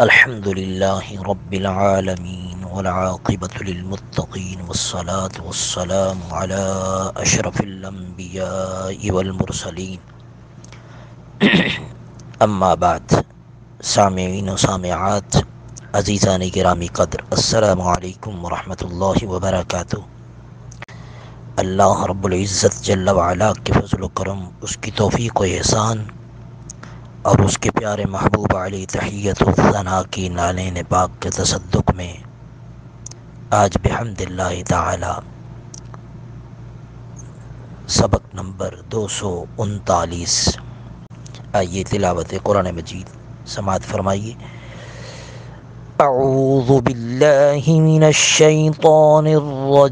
الحمد لله رب العالمين والعاقبة للمتقين والصلاة والسلام على أشرف الأنبياء والمرسلين اما بعد. سامعین و سامعات، عزیزان گرامی قدر، السلام علیکم ورحمۃ اللہ وبرکاتہ۔ اللہ رب العزت جل وعلا کے فضل و کرم، اس کی توفیق و احسان اور اس کے پیارے محبوب علیہ تحیت و ثنا کی نالین پاک کے تصدق میں آج بحمد اللہ تعالی سبق نمبر 239، آئیے تلاوت قرآن مجید سماعت فرمائیے۔ اعوذ باللہ من الشیطان الرجیم،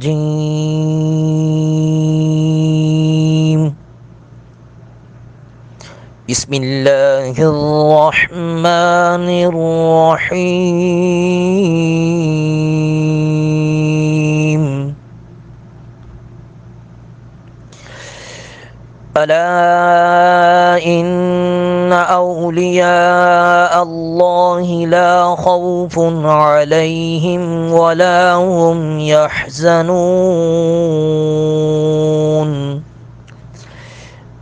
بسم اللہ الرحمن الرحیم۔ الا ان اولیاء اللہ لا خوف علیہم ولا هم يحزنون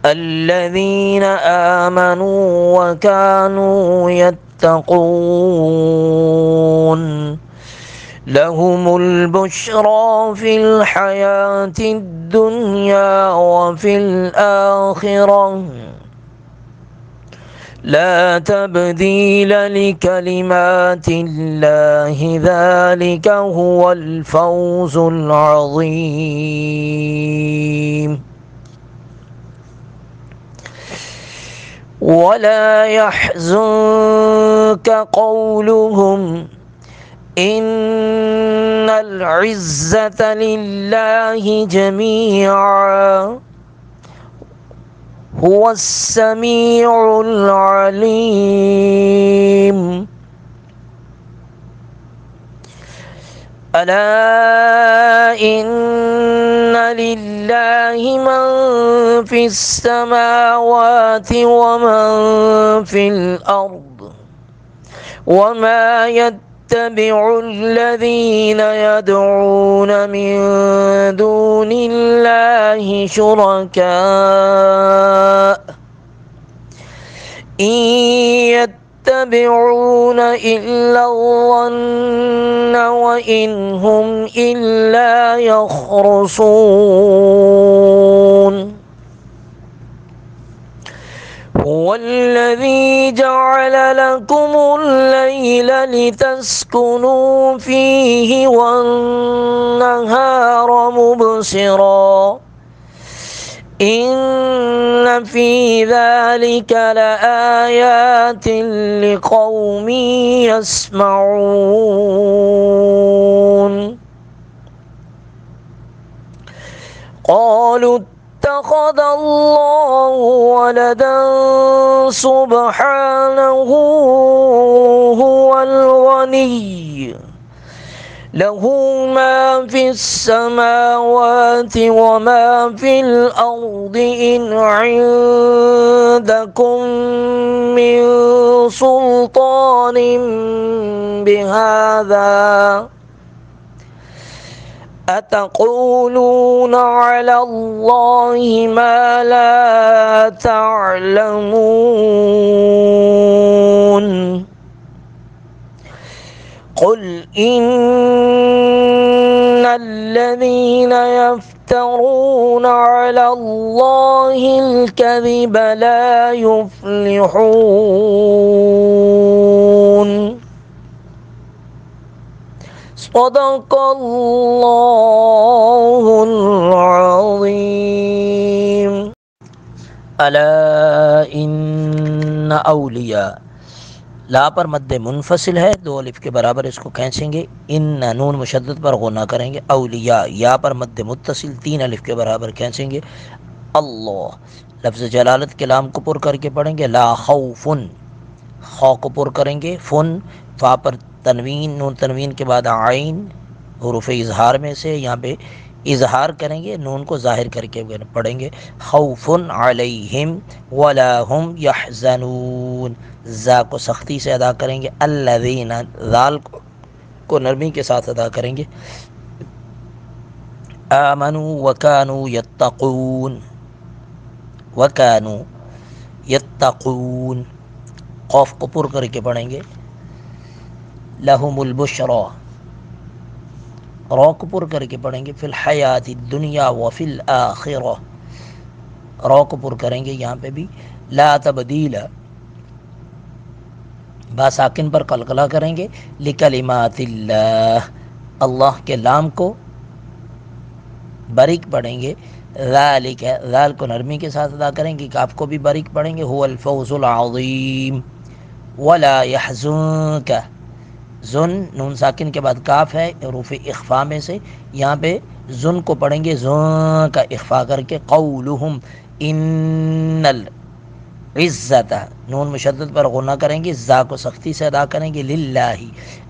الذين آمنوا وكانوا يتقون لهم البشرى في الحياة الدنيا وفي الآخرة لا تبديل لكلمات الله ذلك هو الفوز العظيم۔ ولا يحزنك قولهم إن العزة لله جميعا هو السميع العليم۔ ألا إن لله من في السماوات ومن في الأرض وما يتبع الذين يدعون من دون الله شركاء إن يتبعون إلا الظن وإن هم إلا يخرصون۔ هو الذي جعل لكم الليل لتسكنوا فيه والنهار مبصرا إن في ذلك لآيات لقوم يسمعون۔ قالوا اتخذ الله ولدا سبحانه هو الغني له ما في السماوات وما في الأرض إن عندكم من سلطان بهذا أتقولون على الله ما لا تعلمون۔ قل إن الذين يفترون على الله الكذب لا يفلحون۔ صدق اللہ العظیم۔ الا ان اولیاء، لا پر مد منفصل ہے، دو الف کے برابر اس کو کھینچیں گے، ان نون مشدد پر غنہ کریں گے، اولیاء یا پر مد متصل تین الف کے برابر کھینچیں گے، اللہ لفظ جلالت کے لام کو پر کر کے پڑھیں گے، لا خوفن خو کو پر کریں گے، فن فا پر تنوین، نون تنوین کے بعد عین حروف اظہار میں سے یہاں پہ اظہار کریں گے، نون کو ظاہر کر کے پڑھیں گے، خوف علیہم ولا هم یحزنون، زا کو سختی سے ادا کریں گے، الذین، ذال کو نرمی کے ساتھ ادا کریں گے، آمنوا وکانوا یتقون، وکانوا یتقون، قوف کو پر کر کے پڑھیں گے، لہم البشرا، رو کو پر کر کے پڑھیں گے، فی الحیات الدنیا وفی الآخرہ، رو کو پر کریں گے یہاں پہ بھی، لا تبدیل، با ساکن پر قلقلہ کریں گے، لکلمات اللہ، اللہ کے لام کو باریک پڑھیں گے، ذالک، ذال کو نرمی کے ساتھ ادا کریں گے، کاف کو بھی باریک پڑھیں گے، هو الفوز العظیم، ولا يحزنک، زن نون ساکن کے بعد کاف ہے حروف اخفا میں سے، یہاں پہ زن کو پڑھیں گے زن کا اخفا کر کے، قولہم ان العزت، نون مشدد پر غنہ کریں گے، زا کو سختی سے ادا کریں گے، للہ،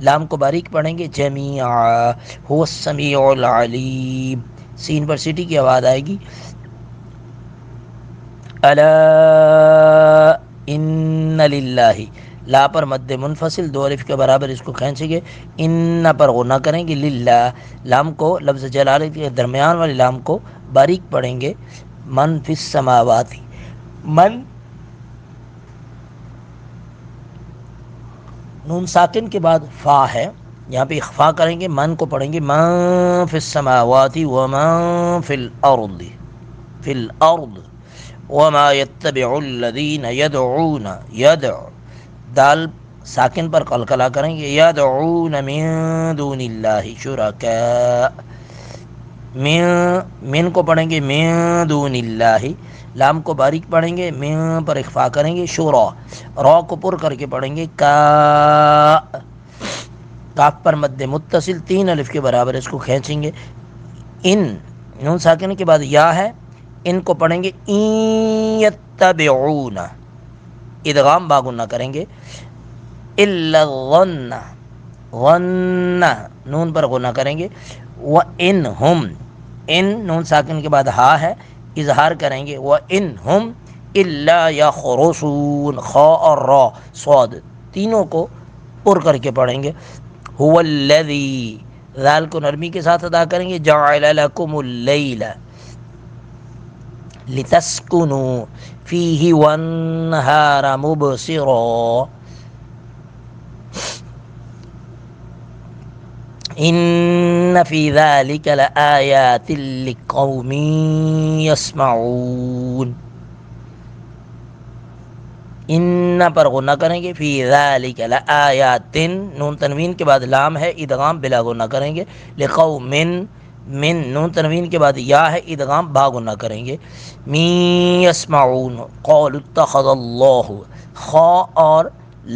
لام کو باریک پڑھیں گے، جمیعا هو السمیع العلیم، سین پر سیٹی کی آواز آئے گی، الا ان للہ، لا پر مد منفصل دو الف کے برابر اس کو کھینچیں گے، ان پر غنہ کریں گے، للہ، لام کو لفظ جلالت کے درمیان والی لام کو باریک پڑھیں گے، من فی السماوات، من نون ساکن کے بعد فا ہے، یہاں پہ اخفا کریں گے، من کو پڑھیں گے من فی السماوات ومن فی الارض، فی الارض، وما يتبع الذین یدعون، یدعو، دال ساکن پر قلقلہ کریں گے، یدعون من دون اللہ شرکاء، من کو پڑھیں گے من دون اللہ، لام کو باریک پڑھیں گے، من پر اخفا کریں گے، شورا، را کو پر کر کے پڑھیں گے، کا، کاف پر مد متصل تین الف کے برابر اس کو کھینچیں گے، ان نون ساکن کے بعد یا ہے، ان کو پڑھیں گے این یتبعون، ادغام باغنہ کریں گے، الا الظن، غن نون پر غنہ کریں گے، وَإِنْهُمْ، ان نون ساکن کے بعد ہا ہے، اظہار کریں گے، وَإِنْهُمْ إِلَّا يَخْرُصُونَ، خا اور را صاد تینوں کو پر کر کے پڑھیں گے، هُوَ الَّذِي، ذال کو نرمی کے ساتھ ادا کریں گے، جَعَلَ لَكُمُ اللَّيْلَ لِتَسْكُنُوا فِيهِ وَالنَّهَارَ مُبْصِرًا، ان فی ذلک لآیات لقوم یسمعون، ان پر غنہ کریں گے، فی ذلک لآیات، نون تنوین کے بعد لام ہے، ادغام بلا غنہ کریں گے، لقوم، من نون تنوین کے بعد یا ہے، ادغام با غنہ کریں گے، می یسمعون، قالوا اتخذ اللہ، خا اور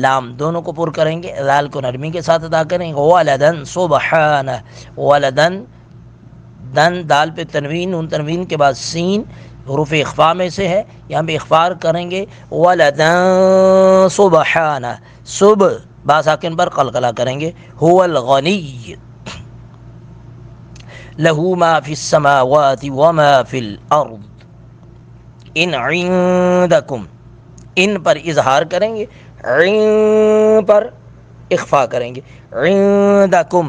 لام دونوں کو پر کریں گے، ذال کو نرمی کے ساتھ ادا کریں گے، ولدن سبحانہ، ولدن، دن دال پہ تنوین، نون تنوین کے بعد سین حروف اخفا میں سے ہے، یہاں پہ اخفار کریں گے، ولدن سبحانہ، صب با ساکن پر قلقلہ کریں گے، هو الغنی، لہو ما فی السماوات وما فی الارض، ان عندکم، ان پر اظہار کریں گے، عین پر اخفا کریں گے، عندکم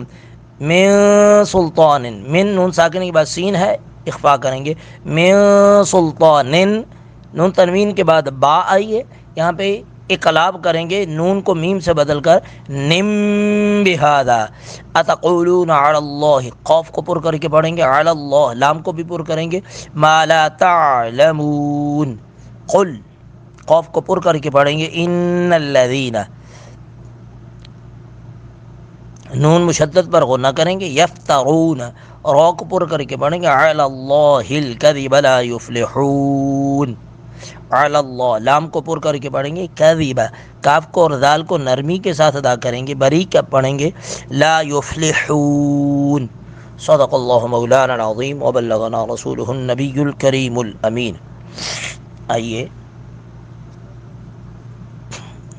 من سلطان، من نون ساکن کے بعد سین ہے، اخفا کریں گے، من سلطان، نون تنوین کے بعد با آئی ہے، یہاں پہ اقلاب کریں گے، نون کو میم سے بدل کر نم بہذا، اتقولون علی اللہ، قوف کو پر کر کے پڑھیں گے، علی اللہ، لام کو بھی پر کریں گے، ما لا تعلمون، قل، قوف کو پر کر کے پڑھیں گے، ان الذین، نون مشدد پر غنہ کریں گے، یفترون، را کو پر کر کے پڑھیں گے، علی اللہ الکذب لا یفلحون، علی اللہ، لام کو پر کر کے پڑھیں گے، کذب، کاف کو اور ذال کو نرمی کے ساتھ ادا کریں گے، باریک پڑھیں گے، لا یفلحون، صدق اللہ مولانا العظیم وبلغنا رسولہ النبی الکریم الامین۔ آئیے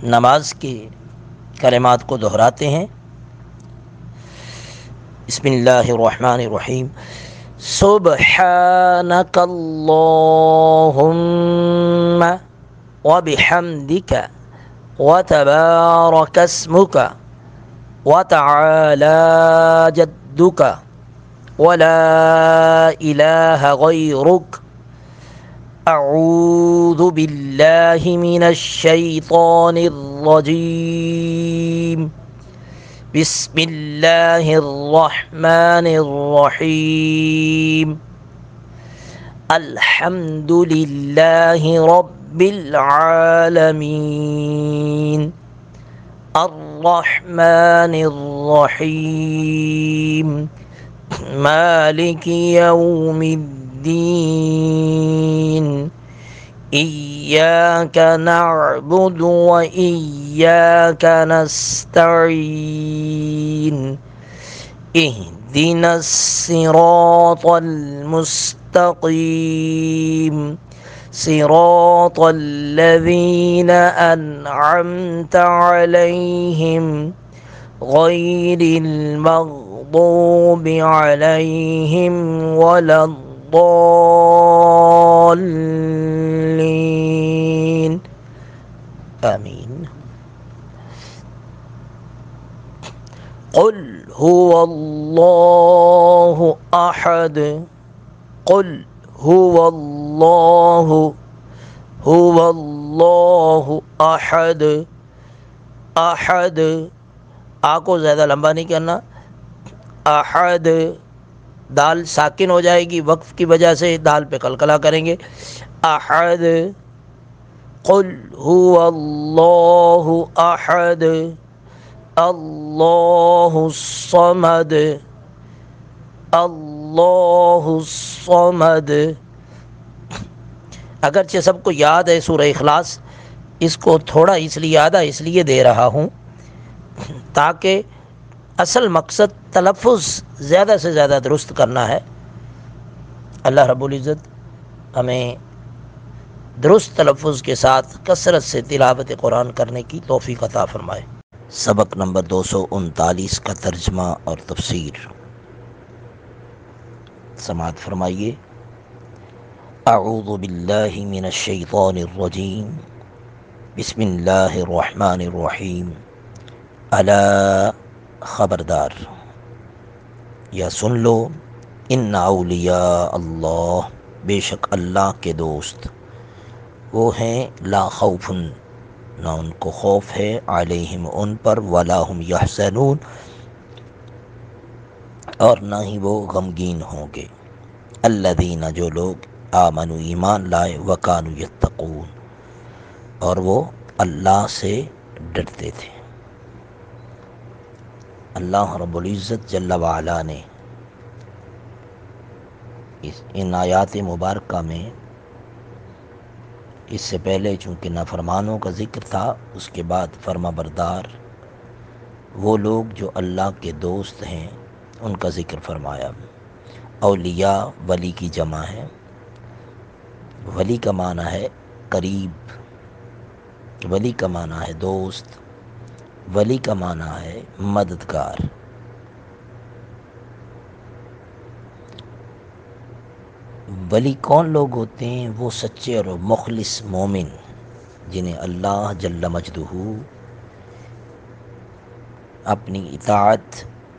نماز کے کلمات کو دہراتے ہیں، بسم اللہ الرحمن الرحیم، سبحانك اللهم وبحمدك وتبارك اسمك وتعالى جدك ولا إله غيرك أعوذ بالله من الشيطان الرجيم بسم الله الرحمن الرحيم الحمد لله رب العالمين الرحمن الرحيم مالك يوم الدين إياك نعبد وإياك نستعين اهدنا الصراط المستقيم صراط الذين أنعمت عليهم غير المغضوب عليهم ولا الضالين آمين قل هو الله أحد قل هو اللہ احد احد آ کو زیادہ لمبا نہیں کرنا، احد دال ساکن ہو جائے گی، وقف کی وجہ سے دال پہ قلقلہ کریں گے، احد قل هو اللہ احد اللہ الصمد اللہ الصمد۔ اگرچہ سب کو یاد ہے سورہ اخلاص، اس کو تھوڑا اس لیے یاد ہے، اس لیے دے رہا ہوں تاکہ اصل مقصد تلفظ زیادہ سے زیادہ درست کرنا ہے۔ اللہ رب العزت ہمیں درست تلفظ کے ساتھ کثرت سے تلاوت قرآن کرنے کی توفیق عطا فرمائے۔ سبق نمبر 239 کا ترجمہ اور تفسیر سماعت فرمائیے۔ اعوذ باللہ من الشیطان الرجیم بسم اللہ الرحمن الرحیم الا خبردار یا سن لو ان اولیاء اللہ بے شک اللہ کے دوست وہ ہیں لا خوف نہ ان کو خوف ہے علیہم ان پر ولا هم یحزنون اور نہ ہی وہ غمگین ہوں گے، الذین جو لوگ آمنوا ایمان لائے وکانوا یتقون اور وہ اللہ سے ڈرتے تھے۔ اللہ رب العزت جل وعلا نے ان آیات مبارکہ میں اس سے پہلے چونکہ نافرمانوں کا ذکر تھا، اس کے بعد فرما بردار وہ لوگ جو اللہ کے دوست ہیں ان کا ذکر فرمایا۔ اولیاء ولی کی جمع ہے، ولی کا معنی ہے قریب، ولی کا معنی ہے دوست، ولی کا معنی ہے مددگار۔ ولی کون لوگ ہوتے ہیں؟ وہ سچے اور مخلص مومن جنہیں اللہ جل مجدہ اپنی اطاعت،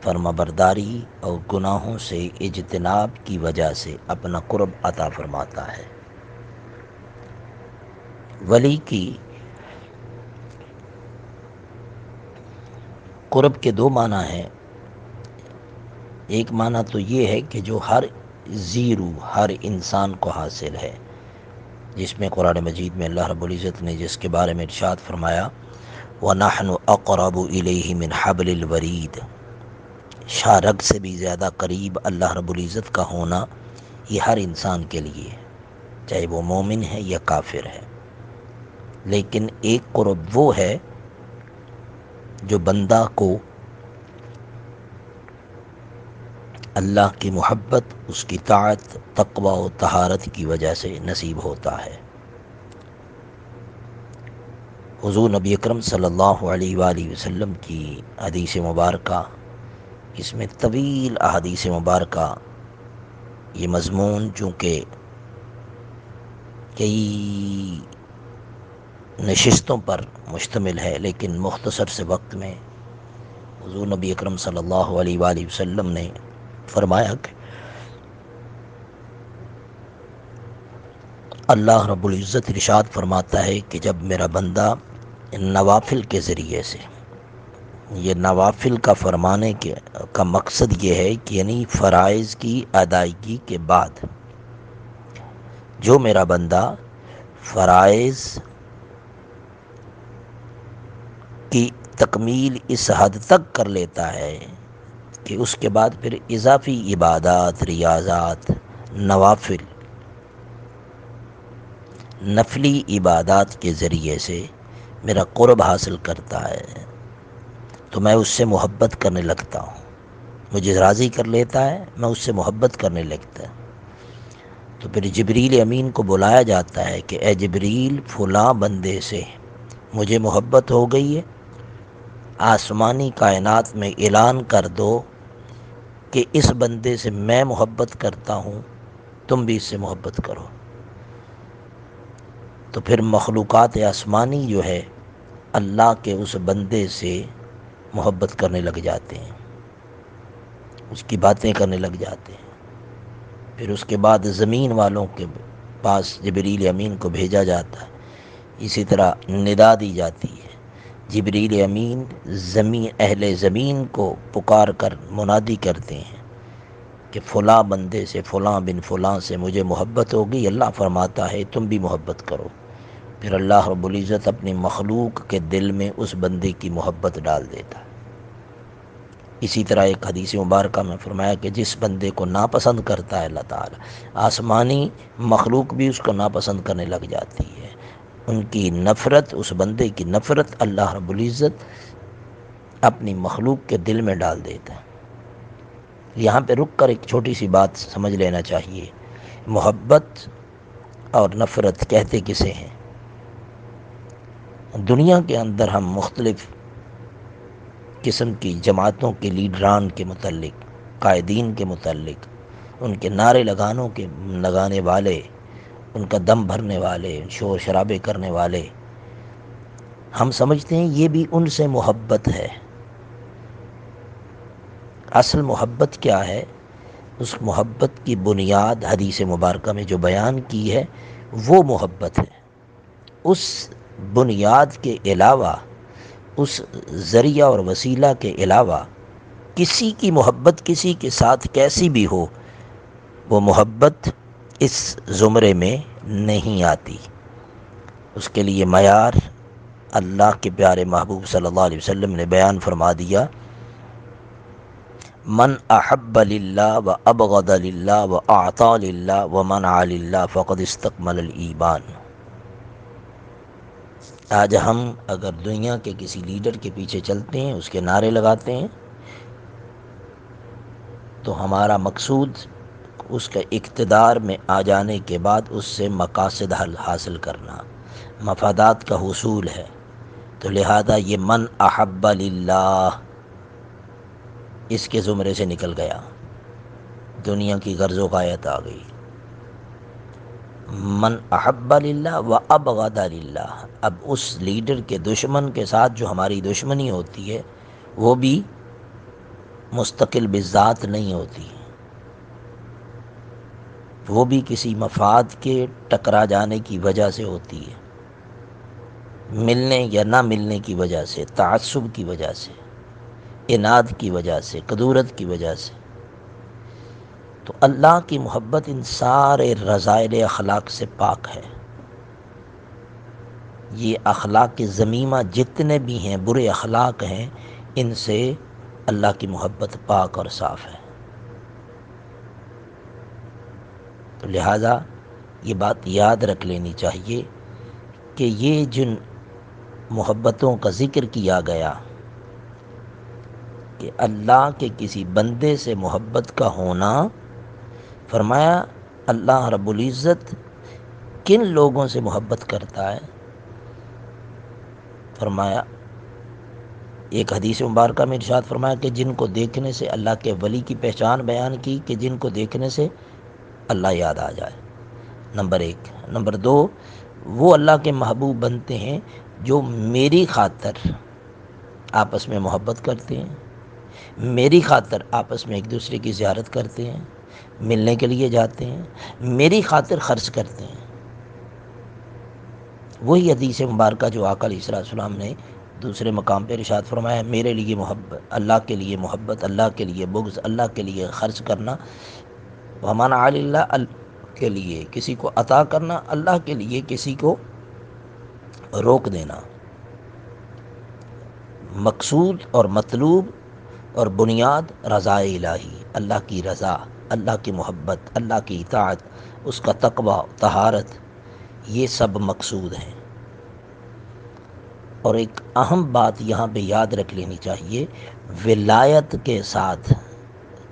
فرما برداری اور گناہوں سے اجتناب کی وجہ سے اپنا قرب عطا فرماتا ہے۔ ولی کی قرب کے دو معنی ہیں۔ ایک معنی تو یہ ہے کہ جو ہر زیرو ہر انسان کو حاصل ہے، جس میں قرآن مجید میں اللہ رب العزت نے جس کے بارے میں ارشاد فرمایا وَنَحْنُ أَقْرَبُ إِلَيْهِ مِنْ حَبْلِ الْوَرِيدِ، شاہ رگ سے بھی زیادہ قریب اللہ رب العزت کا ہونا یہ ہر انسان کے لیے ہے، چاہے وہ مومن ہے یا کافر ہے۔ لیکن ایک قرب وہ ہے جو بندہ کو اللہ کی محبت، اس کی طاعت، تقوی و طہارت کی وجہ سے نصیب ہوتا ہے۔ حضور نبی اکرم صلی اللہ علیہ وآلہ وسلم کی حدیث مبارکہ، اس میں طویل احادیث مبارکہ یہ مضمون چونکہ کئی نشستوں پر مشتمل ہے، لیکن مختصر سے وقت میں حضور نبی اکرم صلی اللہ علیہ وآلہ وسلم نے فرمایا کہ اللہ رب العزت ارشاد فرماتا ہے کہ جب میرا بندہ نوافل کے ذریعے سے، یہ نوافل کا فرمانے کا مقصد یہ ہے کہ یعنی فرائض کی ادائیگی کے بعد جو میرا بندہ فرائض کی تکمیل اس حد تک کر لیتا ہے کہ اس کے بعد پھر اضافی عبادات، ریاضات، نوافل، نفلی عبادات کے ذریعے سے میرا قرب حاصل کرتا ہے تو میں اس سے محبت کرنے لگتا ہوں، مجھے راضی کر لیتا ہے، میں اس سے محبت کرنے لگتا ہوں۔ تو پھر جبریل امین کو بلایا جاتا ہے کہ اے جبریل، فلاں بندے سے مجھے محبت ہو گئی ہے، آسمانی کائنات میں اعلان کر دو کہ اس بندے سے میں محبت کرتا ہوں، تم بھی اس سے محبت کرو۔ تو پھر مخلوقات آسمانی جو ہے اللہ کے اس بندے سے محبت کرنے لگ جاتے ہیں، اس کی باتیں کرنے لگ جاتے ہیں۔ پھر اس کے بعد زمین والوں کے پاس جبریل امین کو بھیجا جاتا ہے، اسی طرح ندا دی جاتی ہے، جبریل امین اہل زمین کو پکار کر منادی کرتے ہیں کہ فلاں بندے سے، فلاں بن فلاں سے مجھے محبت ہوگی، اللہ فرماتا ہے تم بھی محبت کرو۔ پھر اللہ رب العزت اپنی مخلوق کے دل میں اس بندے کی محبت ڈال دیتا ہے۔ اسی طرح ایک حدیث مبارکہ میں فرمایا کہ جس بندے کو ناپسند کرتا ہے اللہ تعالی، آسمانی مخلوق بھی اس کو ناپسند کرنے لگ جاتی ہے، ان کی نفرت، اس بندے کی نفرت اللہ رب العزت اپنی مخلوق کے دل میں ڈال دیتا ہے۔ یہاں پہ رک کر ایک چھوٹی سی بات سمجھ لینا چاہیے، محبت اور نفرت کہتے کسے ہیں؟ دنیا کے اندر ہم مختلف قسم کی جماعتوں کے لیڈران کے متعلق، قائدین کے متعلق، ان کے نعرے لگانے والے، ان کا دم بھرنے والے، شور شرابے کرنے والے، ہم سمجھتے ہیں یہ بھی ان سے محبت ہے۔ اصل محبت کیا ہے؟ اس محبت کی بنیاد حدیث مبارکہ میں جو بیان کی ہے وہ محبت ہے۔ اس بنیاد کے علاوہ، اس ذریعہ اور وسیلہ کے علاوہ کسی کی محبت کسی کے ساتھ کیسی بھی ہو، وہ محبت اس زمرے میں نہیں آتی۔ اس کے لیے معیار اللہ کے پیارے محبوب صلی اللہ علیہ وسلم نے بیان فرما دیا، من احب للہ و ابغض للہ و اعطى للہ و منع للہ فقد استکمل الایمان۔ آج ہم اگر دنیا کے کسی لیڈر کے پیچھے چلتے ہیں، اس کے نعرے لگاتے ہیں، تو ہمارا مقصود اس کے اقتدار میں آ جانے کے بعد اس سے مقاصد حاصل کرنا، مفادات کا حصول ہے۔ تو لہذا یہ من احب للہ اس کے زمرے سے نکل گیا، دنیا کی غرض و غایت آ گئی۔ من احب للہ و ابغض للہ، اب اس لیڈر کے دشمن کے ساتھ جو ہماری دشمنی ہوتی ہے وہ بھی مستقل بذات نہیں ہوتی، وہ بھی کسی مفاد کے ٹکرا جانے کی وجہ سے ہوتی ہے، ملنے یا نہ ملنے کی وجہ سے، تعصب کی وجہ سے، عناد کی وجہ سے، کدورت کی وجہ سے۔ تو اللہ کی محبت ان سارے رذائل اخلاق سے پاک ہے۔ یہ اخلاق ذمیمہ جتنے بھی ہیں، برے اخلاق ہیں، ان سے اللہ کی محبت پاک اور صاف ہے۔ تو لہذا یہ بات یاد رکھ لینی چاہیے کہ یہ جن محبتوں کا ذکر کیا گیا کہ اللہ کے کسی بندے سے محبت کا ہونا، فرمایا اللہ رب العزت کن لوگوں سے محبت کرتا ہے؟ فرمایا ایک حدیث مبارکہ میں ارشاد فرمایا کہ جن کو دیکھنے سے، اللہ کے ولی کی پہچان بیان کی کہ جن کو دیکھنے سے اللہ یاد آ جائے، نمبر ایک۔ نمبر دو، وہ اللہ کے محبوب بنتے ہیں جو میری خاطر آپس میں محبت کرتے ہیں، میری خاطر آپس میں ایک دوسرے کی زیارت کرتے ہیں، ملنے کے لیے جاتے ہیں، میری خاطر خرچ کرتے ہیں۔ وہی حدیث مبارکہ جو آقا علیہ السلام نے دوسرے مقام پہ ارشاد فرمایا، میرے لیے محبت، اللہ کے لیے محبت، اللہ کے لیے بغض، اللہ کے لیے خرچ کرنا، وَمَنْ عَلِ اللَّهِ، اللہ کے لیے کسی کو عطا کرنا، اللہ کے لیے کسی کو روک دینا۔ مقصود اور مطلوب اور بنیاد رضا الہی، اللہ کی رضا، اللہ کی محبت، اللہ کی اطاعت، اس کا تقوی، طہارت، یہ سب مقصود ہیں۔ اور ایک اہم بات یہاں پہ یاد رکھ لینی چاہیے، ولایت کے ساتھ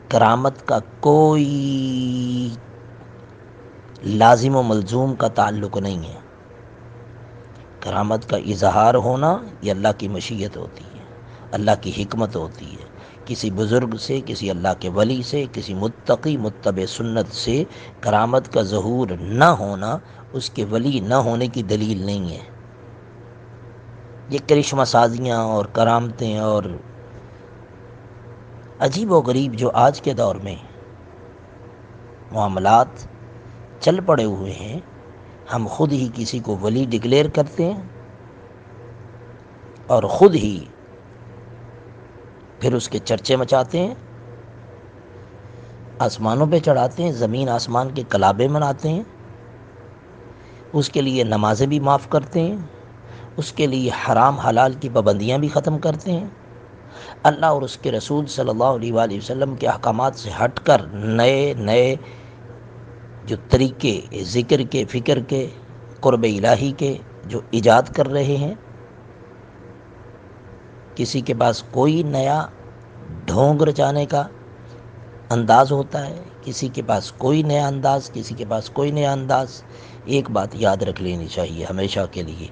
کرامت کا کوئی لازم و ملزوم کا تعلق نہیں ہے۔ کرامت کا اظہار ہونا یہ اللہ کی مشیت ہوتی ہے، اللہ کی حکمت ہوتی ہے۔ کسی بزرگ سے، کسی اللہ کے ولی سے، کسی متقی متبع سنت سے کرامت کا ظہور نہ ہونا اس کے ولی نہ ہونے کی دلیل نہیں ہے۔ یہ کرشمہ سازیاں اور کرامتیں اور عجیب و غریب جو آج کے دور میں معاملات چل پڑے ہوئے ہیں، ہم خود ہی کسی کو ولی ڈکلیئر کرتے ہیں اور خود ہی پھر اس کے چرچے مچاتے ہیں، آسمانوں پہ چڑھاتے ہیں، زمین آسمان کے کلابے مناتے ہیں، اس کے لیے نمازیں بھی معاف کرتے ہیں، اس کے لیے حرام حلال کی پابندیاں بھی ختم کرتے ہیں، اللہ اور اس کے رسول صلی اللہ علیہ وآلہ وسلم کے احکامات سے ہٹ کر نئے نئے جو طریقے ذکر کے، فکر کے، قرب الہی کے جو ایجاد کر رہے ہیں۔ کسی کے پاس کوئی نیا ڈھونگ رچانے کا انداز ہوتا ہے، کسی کے پاس کوئی نیا انداز، کسی کے پاس کوئی نیا انداز۔ ایک بات یاد رکھ لینی چاہیے ہمیشہ کے لیے،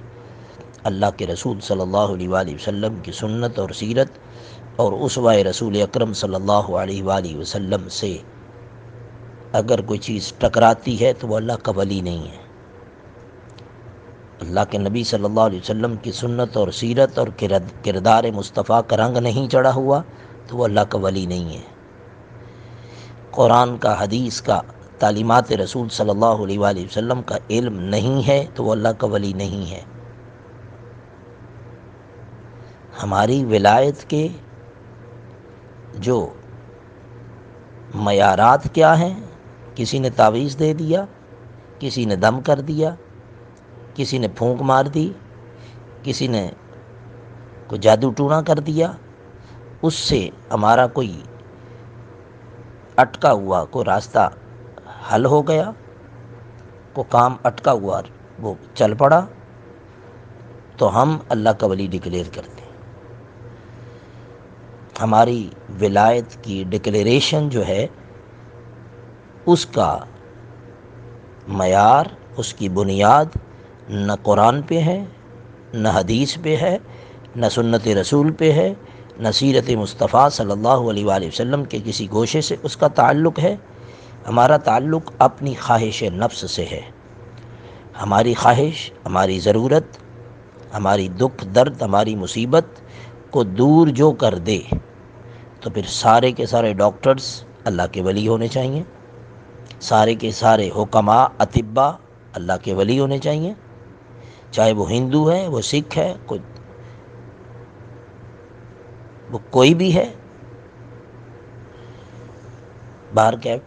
اللہ کے رسول صلی اللہ علیہ وآلہ وسلم کی سنت اور سیرت اور اسوہ رسول اکرم صلی اللہ علیہ وآلہ وسلم سے اگر کوئی چیز ٹکراتی ہے تو وہ اللہ کا ولی نہیں ہے۔ اللہ کے نبی صلی اللہ علیہ وسلم کی سنت اور سیرت اور کردار مصطفیٰ کا رنگ نہیں چڑھا ہوا تو وہ اللہ کا ولی نہیں ہے۔ قرآن کا، حدیث کا، تعلیمات رسول صلی اللہ علیہ وآلہ وسلم کا علم نہیں ہے تو وہ اللہ کا ولی نہیں ہے۔ ہماری ولایت کے جو معیارات کیا ہیں؟ کسی نے تعویذ دے دیا، کسی نے دم کر دیا، کسی نے پھونک مار دی، کسی نے کوئی جادو ٹونا کر دیا، اس سے ہمارا کوئی اٹکا ہوا کوئی راستہ حل ہو گیا، کوئی کام اٹکا ہوا وہ چل پڑا، تو ہم اللہ کا ولی ڈکلیئر کرتے ہیں۔ ہماری ولایت کی ڈکلیریشن جو ہے اس کا معیار، اس کی بنیاد نہ قرآن پہ ہے، نہ حدیث پہ ہے، نہ سنت رسول پہ ہے، نہ سیرت مصطفیٰ صلی اللہ علیہ وآلہ وسلم کے کسی گوشے سے اس کا تعلق ہے۔ ہمارا تعلق اپنی خواہش نفس سے ہے۔ ہماری خواہش، ہماری ضرورت، ہماری دکھ درد، ہماری مصیبت کو دور جو کر دے تو پھر سارے کے سارے ڈاکٹرز اللہ کے ولی ہونے چاہیے، سارے کے سارے حکماء، اطباء اللہ کے ولی ہونے چاہیے، چاہے وہ ہندو ہے، وہ سکھ ہے، وہ کوئی بھی ہے۔ بہرکیف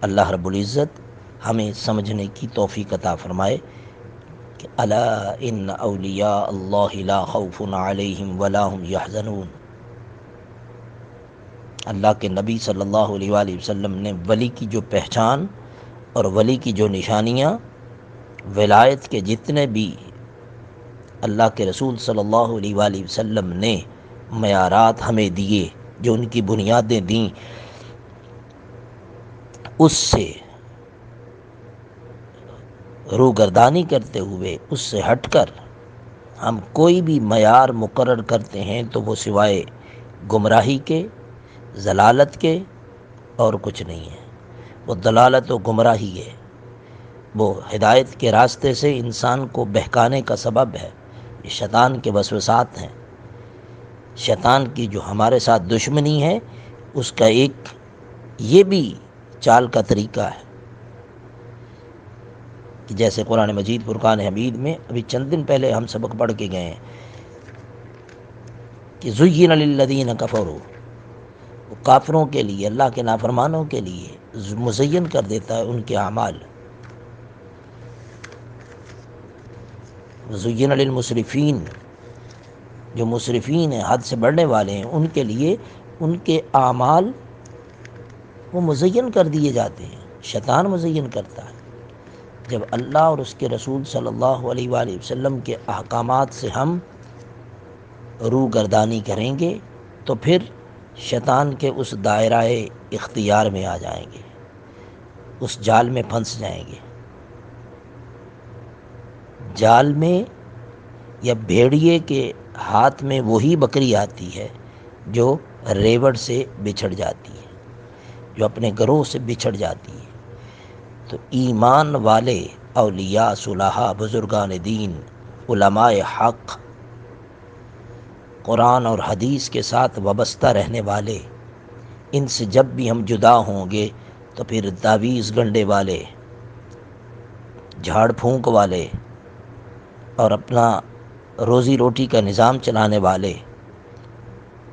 اللہ رب العزت ہمیں سمجھنے کی توفیق عطا فرمائے کہ الا ان اولیاء اللہ لا خوف علیہم ولا هم یحزنون۔ اللہ کے نبی صلی اللہ علیہ وآلہ وسلم نے ولی کی جو پہچان اور ولی کی جو نشانیاں، ولایت کے جتنے بھی اللہ کے رسول صلی اللہ علیہ وآلہ وسلم نے معیارات ہمیں دیے، جو ان کی بنیادیں دیں، اس سے روگردانی کرتے ہوئے، اس سے ہٹ کر ہم کوئی بھی معیار مقرر کرتے ہیں تو وہ سوائے گمراہی کے، ضلالت کے اور کچھ نہیں ہے۔ وہ دلالت و گمراہی ہے، وہ ہدایت کے راستے سے انسان کو بہکانے کا سبب ہے۔ یہ شیطان کے وسوسات ہیں۔ شیطان کی جو ہمارے ساتھ دشمنی ہے، اس کا ایک یہ بھی چال کا طریقہ ہے کہ جیسے قرآن مجید فرقان حمید میں ابھی چند دن پہلے ہم سبق پڑھ کے گئے ہیں کہ زُیِّنَ لِلَّذِینَ کَفَرُوا، وہ کافروں کے لیے، اللہ کے نافرمانوں کے لیے مزین کر دیتا ہے ان کے اعمال۔ زُیِّنَ لِلْمُسْرِفِین، جو مسرفین ہیں، حد سے بڑھنے والے ہیں، ان کے لیے ان کے اعمال وہ مزین کر دیے جاتے ہیں، شیطان مزین کرتا ہے۔ جب اللہ اور اس کے رسول صلی اللہ علیہ وآلہ وسلم کے احکامات سے ہم روگردانی کریں گے تو پھر شیطان کے اس دائرہ اختیار میں آ جائیں گے، اس جال میں پھنس جائیں گے۔ جال میں یا بھیڑیے کے ہاتھ میں وہی بکری آتی ہے جو ریوڑ سے بچھڑ جاتی ہے، جو اپنے گروہ سے بچھڑ جاتی ہے۔ تو ایمان والے، اولیاء، صلحاء، بزرگان دین، علماء حق، قرآن اور حدیث کے ساتھ وابستہ رہنے والے، ان سے جب بھی ہم جدا ہوں گے تو پھر تعویذ گنڈے والے، جھاڑ پھونک والے اور اپنا روزی روٹی کا نظام چلانے والے،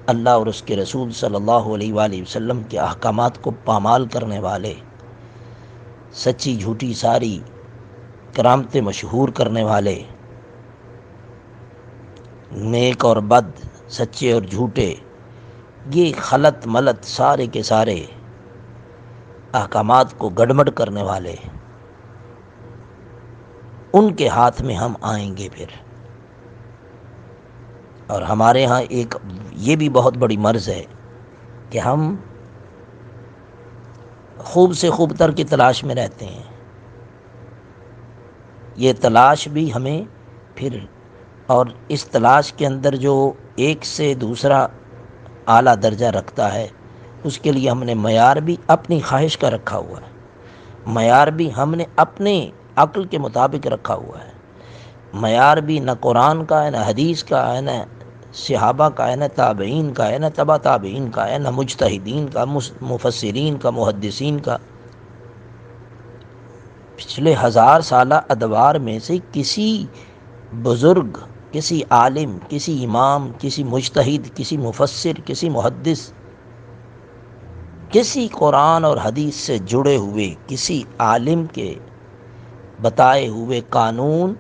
اللہ اور اس کے رسول صلی اللہ علیہ وآلہ وسلم کے احکامات کو پامال کرنے والے، سچی جھوٹی ساری کرامتیں مشہور کرنے والے، نیک اور بد، سچے اور جھوٹے، یہ خلط ملط سارے کے سارے احکامات کو گڑبڑ کرنے والے، ان کے ہاتھ میں ہم آئیں گے پھر۔ اور ہمارے ہاں ایک یہ بھی بہت بڑی مرض ہے کہ ہم خوب سے خوب تر کی تلاش میں رہتے ہیں۔ یہ تلاش بھی ہمیں پھر، اور اس تلاش کے اندر جو ایک سے دوسرا اعلیٰ درجہ رکھتا ہے، اس کے لیے ہم نے معیار بھی اپنی خواہش کا رکھا ہوا ہے، معیار بھی ہم نے اپنے عقل کے مطابق رکھا ہوا ہے، معیار بھی نہ قرآن کا ہے، نہ حدیث کا ہے، نہ صحابہ کا ہے، نہ تابعین کا ہے، نہ تبع تابعین کا ہے، نہ مجتہدین کا، مفسرین کا، محدثین کا۔ پچھلے 1000 سالہ ادوار میں سے کسی بزرگ، کسی عالم، کسی امام، کسی مجتہد، کسی مفسر، کسی محدث، کسی قرآن اور حدیث سے جڑے ہوئے کسی عالم کے بتائے ہوئے قانون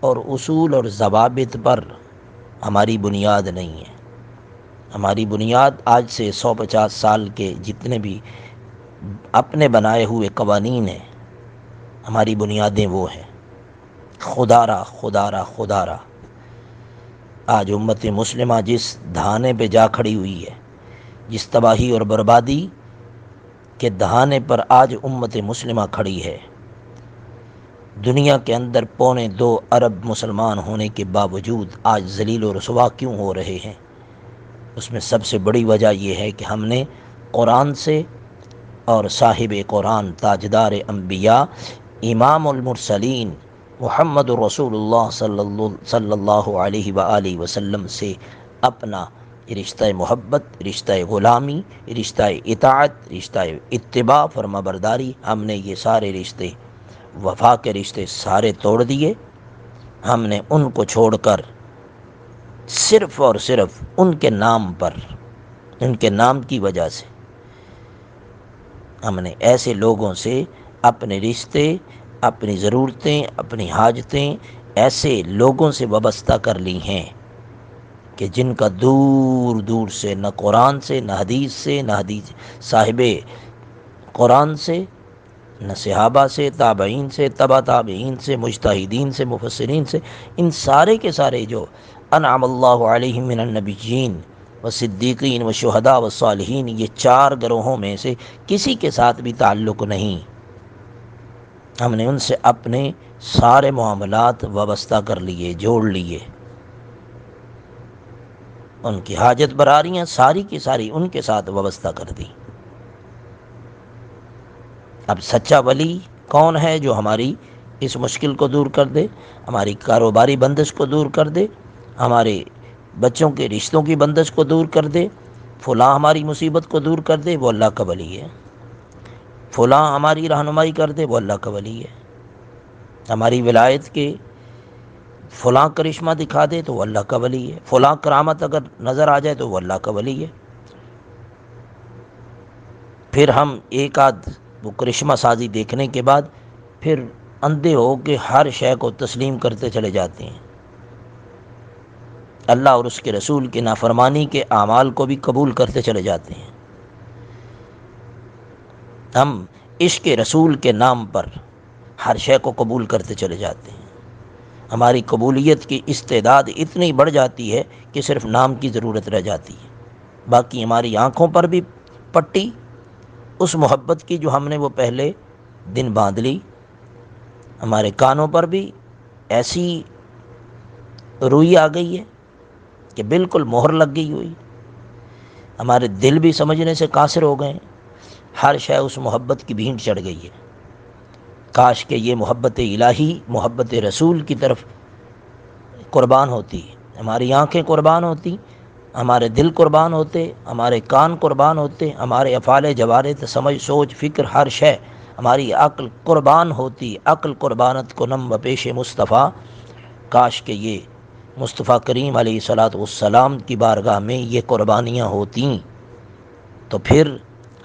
اور اصول اور ضوابط پر ہماری بنیاد نہیں ہے۔ ہماری بنیاد آج سے 150 سال کے جتنے بھی اپنے بنائے ہوئے قوانین ہیں، ہماری بنیادیں وہ ہیں۔ خدا را خدا را خدا را، آج امت مسلمہ جس دھانے پہ جا کھڑی ہوئی ہے، جس تباہی اور بربادی کے دہانے پر آج امت مسلمہ کھڑی ہے، دنیا کے اندر 2.25 ارب مسلمان ہونے کے باوجود آج ذلیل و رسوا کیوں ہو رہے ہیں؟ اس میں سب سے بڑی وجہ یہ ہے کہ ہم نے قرآن سے اور صاحب قرآن، تاجدار انبیاء، امام المرسلین محمد رسول اللہ صلی اللہ علیہ وآلہ وسلم سے اپنا رشتہ محبت، رشتہ غلامی، رشتہ اطاعت، رشتہ اتباع، فرما برداری، ہم نے یہ سارے رشتے، وفا کے رشتے سارے توڑ دیے۔ ہم نے ان کو چھوڑ کر صرف اور صرف ان کے نام پر، ان کے نام کی وجہ سے ہم نے ایسے لوگوں سے اپنے رشتے، اپنی ضرورتیں، اپنی حاجتیں ایسے لوگوں سے وابستہ کر لی ہیں کہ جن کا دور دور سے نہ قرآن سے، نہ حدیث سے، نہ حدیث صاحب قرآن سے، نہ صحابہ سے، تابعین سے، تبع تابعین سے، مجتہدین سے، مفسرین سے، ان سارے کے سارے جو انعم اللہ علیہم من النبیین والصدیقین والشہداء والصالحین، یہ 4 گروہوں میں سے کسی کے ساتھ بھی تعلق نہیں۔ ہم نے ان سے اپنے سارے معاملات وابستہ کر لیے، جوڑ لیے، ان کی حاجت براریاں ساری کی ساری ان کے ساتھ وابستہ کر دی۔ اب سچا ولی کون ہے؟ جو ہماری اس مشکل کو دور کر دے، ہماری کاروباری بندش کو دور کر دے، ہمارے بچوں کے رشتوں کی بندش کو دور کر دے، فلاں ہماری مصیبت کو دور کر دے، وہ اللہ کا ولی ہے۔ فلاں ہماری رہنمائی کر دے، وہ اللہ کا ولی ہے۔ ہماری ولایت کے فلاں کرشمہ دکھا دے تو وہ اللہ کا ولی ہے۔ فلاں کرامت اگر نظر آ جائے تو وہ اللہ کا ولی ہے۔ پھر ہم ایک آدھ وہ کرشمہ سازی دیکھنے کے بعد پھر اندھے ہو کے ہر شے کو تسلیم کرتے چلے جاتے ہیں، اللہ اور اس کے رسول کے نافرمانی کے اعمال کو بھی قبول کرتے چلے جاتے ہیں۔ ہم عشق رسول کے نام پر ہر شے کو قبول کرتے چلے جاتے ہیں۔ ہماری قبولیت کی استعداد اتنی بڑھ جاتی ہے کہ صرف نام کی ضرورت رہ جاتی ہے، باقی ہماری آنکھوں پر بھی پٹی اس محبت کی جو ہم نے وہ پہلے دن باندھ لی، ہمارے کانوں پر بھی ایسی روئی آ گئی ہے کہ بالکل مہر لگ گئی ہوئی، ہمارے دل بھی سمجھنے سے قاصر ہو گئے ہیں، ہر شے اس محبت کی بھینٹ چڑھ گئی ہے۔ کاش کہ یہ محبت الہی محبت رسول کی طرف قربان ہوتی، ہماری آنکھیں قربان ہوتی، ہمارے دل قربان ہوتے، ہمارے کان قربان ہوتے، ہمارے افعال جوارح سمجھ سوچ فکر ہر شے، ہماری عقل قربان ہوتی۔ عقل قربانت کنم و پیش مصطفیٰ، کاش کہ یہ مصطفیٰ کریم علیہ الصلاۃ والسلام کی بارگاہ میں یہ قربانیاں ہوتیں، تو پھر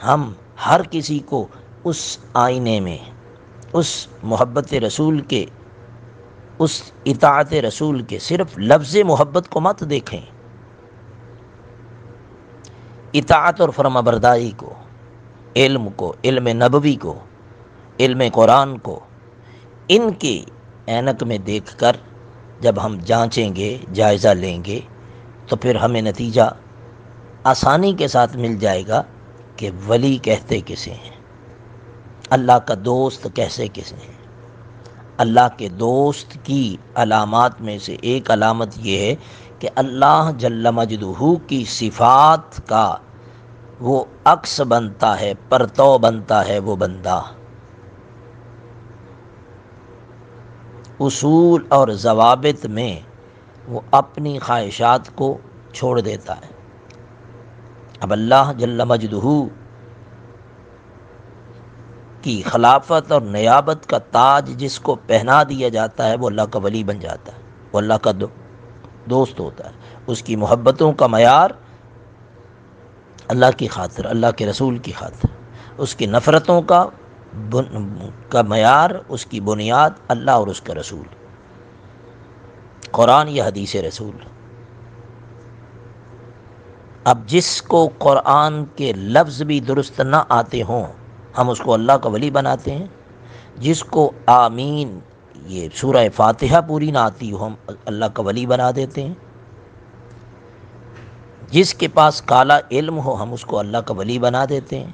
ہم ہر کسی کو اس آئینے میں اس محبت رسول کے، اس اطاعت رسول کے صرف لفظ محبت کو مت دیکھیں، اطاعت اور فرمانبرداری کو، علم کو، علم نبوی کو، علم قرآن کو، ان کی اینک میں دیکھ کر جب ہم جانچیں گے، جائزہ لیں گے، تو پھر ہمیں نتیجہ آسانی کے ساتھ مل جائے گا کہ ولی کہتے کسے ہیں، اللہ کا دوست کیسے کسے ہیں۔ اللہ کے دوست کی علامات میں سے ایک علامت یہ ہے کہ اللہ جل مجدہ کی صفات کا وہ عکس بنتا ہے، پرتو بنتا ہے وہ بندہ، اصول اور ضوابط میں وہ اپنی خواہشات کو چھوڑ دیتا ہے۔ اب اللہ جل مجدہ کی خلافت اور نیابت کا تاج جس کو پہنا دیا جاتا ہے وہ اللہ کا ولی بن جاتا ہے، وہ اللہ کا دوست ہوتا ہے۔ اس کی محبتوں کا معیار اللہ کی خاطر، اللہ کے رسول کی خاطر، اس کی نفرتوں کا معیار، اس کی بنیاد اللہ اور اس کا رسول، قرآن یا حدیث رسول۔ اب جس کو قرآن کے لفظ بھی درست نہ آتے ہوں ہم اس کو اللہ کا ولی بناتے ہیں، جس کو آمین یہ سورہ فاتحہ پوری نہ آتی ہو ہم اللہ کا ولی بنا دیتے ہیں، جس کے پاس کالا علم ہو ہم اس کو اللہ کا ولی بنا دیتے ہیں،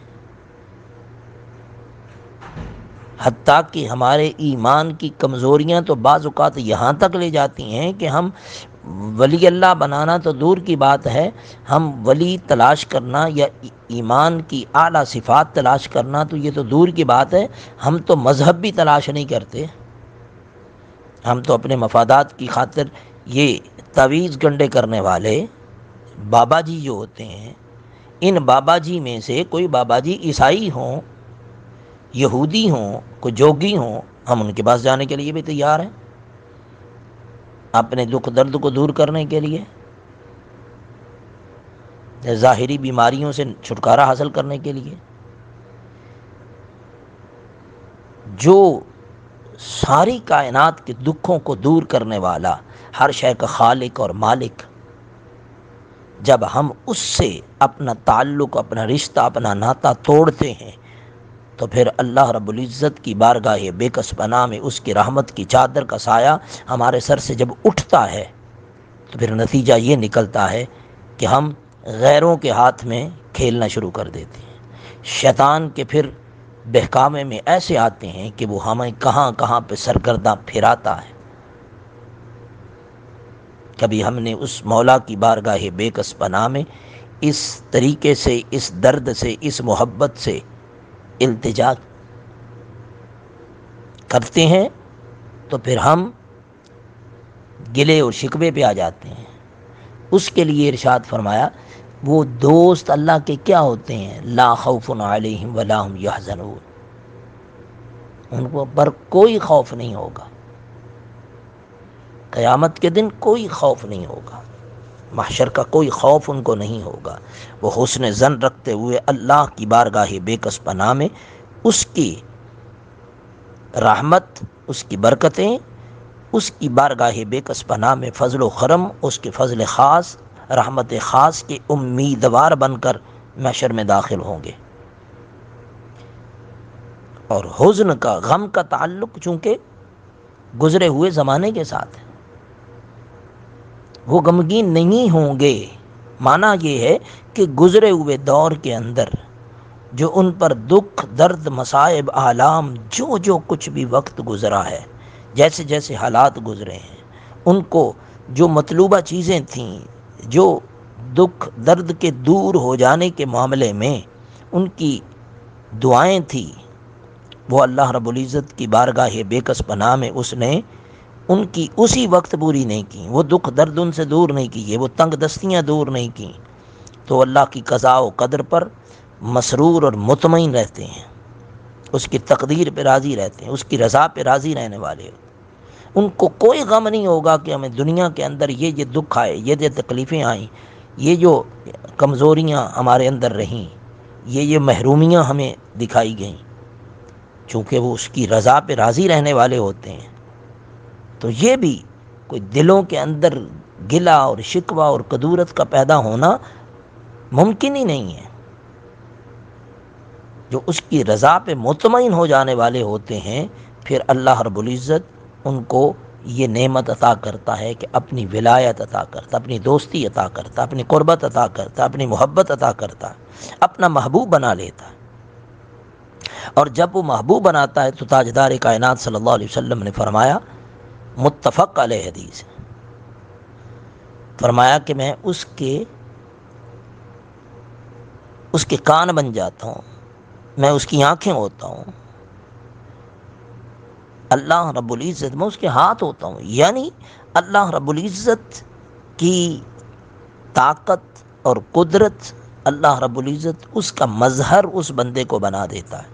حتیٰ کہ ہمارے ایمان کی کمزوریاں تو بعض اوقات یہاں تک لے جاتی ہیں کہ ہم ولی اللہ بنانا تو دور کی بات ہے، ہم ولی تلاش کرنا یا ایمان کی اعلیٰ صفات تلاش کرنا تو یہ تو دور کی بات ہے، ہم تو مذہب بھی تلاش نہیں کرتے، ہم تو اپنے مفادات کی خاطر یہ تعویذ گنڈے کرنے والے بابا جی جو ہوتے ہیں، ان بابا جی میں سے کوئی بابا جی عیسائی ہوں، یہودی ہوں، کوئی جوگی ہوں، ہم ان کے پاس جانے کے لیے بھی تیار ہیں، اپنے دکھ درد کو دور کرنے کے لیے، ظاہری بیماریوں سے چھٹکارا حاصل کرنے کے لیے۔ جو ساری کائنات کے دکھوں کو دور کرنے والا، ہر شے کا خالق اور مالک، جب ہم اس سے اپنا تعلق، اپنا رشتہ، اپنا ناطہ توڑتے ہیں تو پھر اللہ رب العزت کی بارگاہ بے کس پناہ میں اس کی رحمت کی چادر کا سایہ ہمارے سر سے جب اٹھتا ہے تو پھر نتیجہ یہ نکلتا ہے کہ ہم غیروں کے ہاتھ میں کھیلنا شروع کر دیتے ہیں۔ شیطان کے پھر بہکامے میں ایسے آتے ہیں کہ وہ ہمیں کہاں کہاں پہ سرگرداں پھراتا ہے۔ کبھی ہم نے اس مولا کی بارگاہ بے کس پناہ میں اس طریقے سے، اس درد سے، اس محبت سے التجا کرتے ہیں تو پھر ہم گلے اور شکوے پہ آ جاتے ہیں۔ اس کے لیے ارشاد فرمایا وہ دوست اللہ کے کیا ہوتے ہیں؟ لا خوف علیہم ولا هم یحزنون، ان کو پر کوئی خوف نہیں ہوگا، قیامت کے دن کوئی خوف نہیں ہوگا، محشر کا کوئی خوف ان کو نہیں ہوگا۔ وہ حسن ظن رکھتے ہوئے اللہ کی بارگاہ بے کس پناہ میں اس کی رحمت، اس کی برکتیں، اس کی بارگاہ بے کس پناہ میں فضل و کرم، اس کے فضل خاص، رحمت خاص کے امیدوار بن کر محشر میں داخل ہوں گے۔ اور حزن کا، غم کا تعلق چونکہ گزرے ہوئے زمانے کے ساتھ ہے، وہ غمگین نہیں ہوں گے۔ معنی یہ ہے کہ گزرے ہوئے دور کے اندر جو ان پر دکھ، درد، مصائب، آلام، جو کچھ بھی وقت گزرا ہے، جیسے جیسے حالات گزرے ہیں، ان کو جو مطلوبہ چیزیں تھیں، جو دکھ درد کے دور ہو جانے کے معاملے میں ان کی دعائیں تھیں، وہ اللہ رب العزت کی بارگاہ بے کس پناہ میں اس نے ان کی اسی وقت پوری نہیں کی، وہ دکھ درد ان سے دور نہیں کیے، وہ تنگ دستیاں دور نہیں کیں، تو اللہ کی قضاء و قدر پر مسرور اور مطمئن رہتے ہیں، اس کی تقدیر پہ راضی رہتے ہیں، اس کی رضا پہ راضی رہنے والے ہوتے ہیں۔ ان کو کوئی غم نہیں ہوگا کہ ہمیں دنیا کے اندر یہ دکھ آئے، یہ تکلیفیں آئیں، یہ جو کمزوریاں ہمارے اندر رہیں، یہ محرومیاں ہمیں دکھائی گئیں، چونکہ وہ اس کی رضا پہ راضی رہنے والے ہوتے ہیں۔ تو یہ بھی کوئی دلوں کے اندر گلہ اور شکوہ اور کدورت کا پیدا ہونا ممکن ہی نہیں ہے۔ جو اس کی رضا پہ مطمئن ہو جانے والے ہوتے ہیں، پھر اللہ رب العزت ان کو یہ نعمت عطا کرتا ہے کہ اپنی ولایت عطا کرتا، اپنی دوستی عطا کرتا، اپنی قربت عطا کرتا، اپنی محبت عطا کرتا، اپنا محبوب بنا لیتا ہے۔ اور جب وہ محبوب بناتا ہے تو تاجدار کائنات صلی اللہ علیہ وسلم نے فرمایا، متفق علیہ حدیث، فرمایا کہ میں اس کے کان بن جاتا ہوں، میں اس کی آنکھیں ہوتا ہوں، اللہ رب العزت میں اس کے ہاتھ ہوتا ہوں۔ یعنی اللہ رب العزت کی طاقت اور قدرت، اللہ رب العزت اس کا مظہر اس بندے کو بنا دیتا ہے،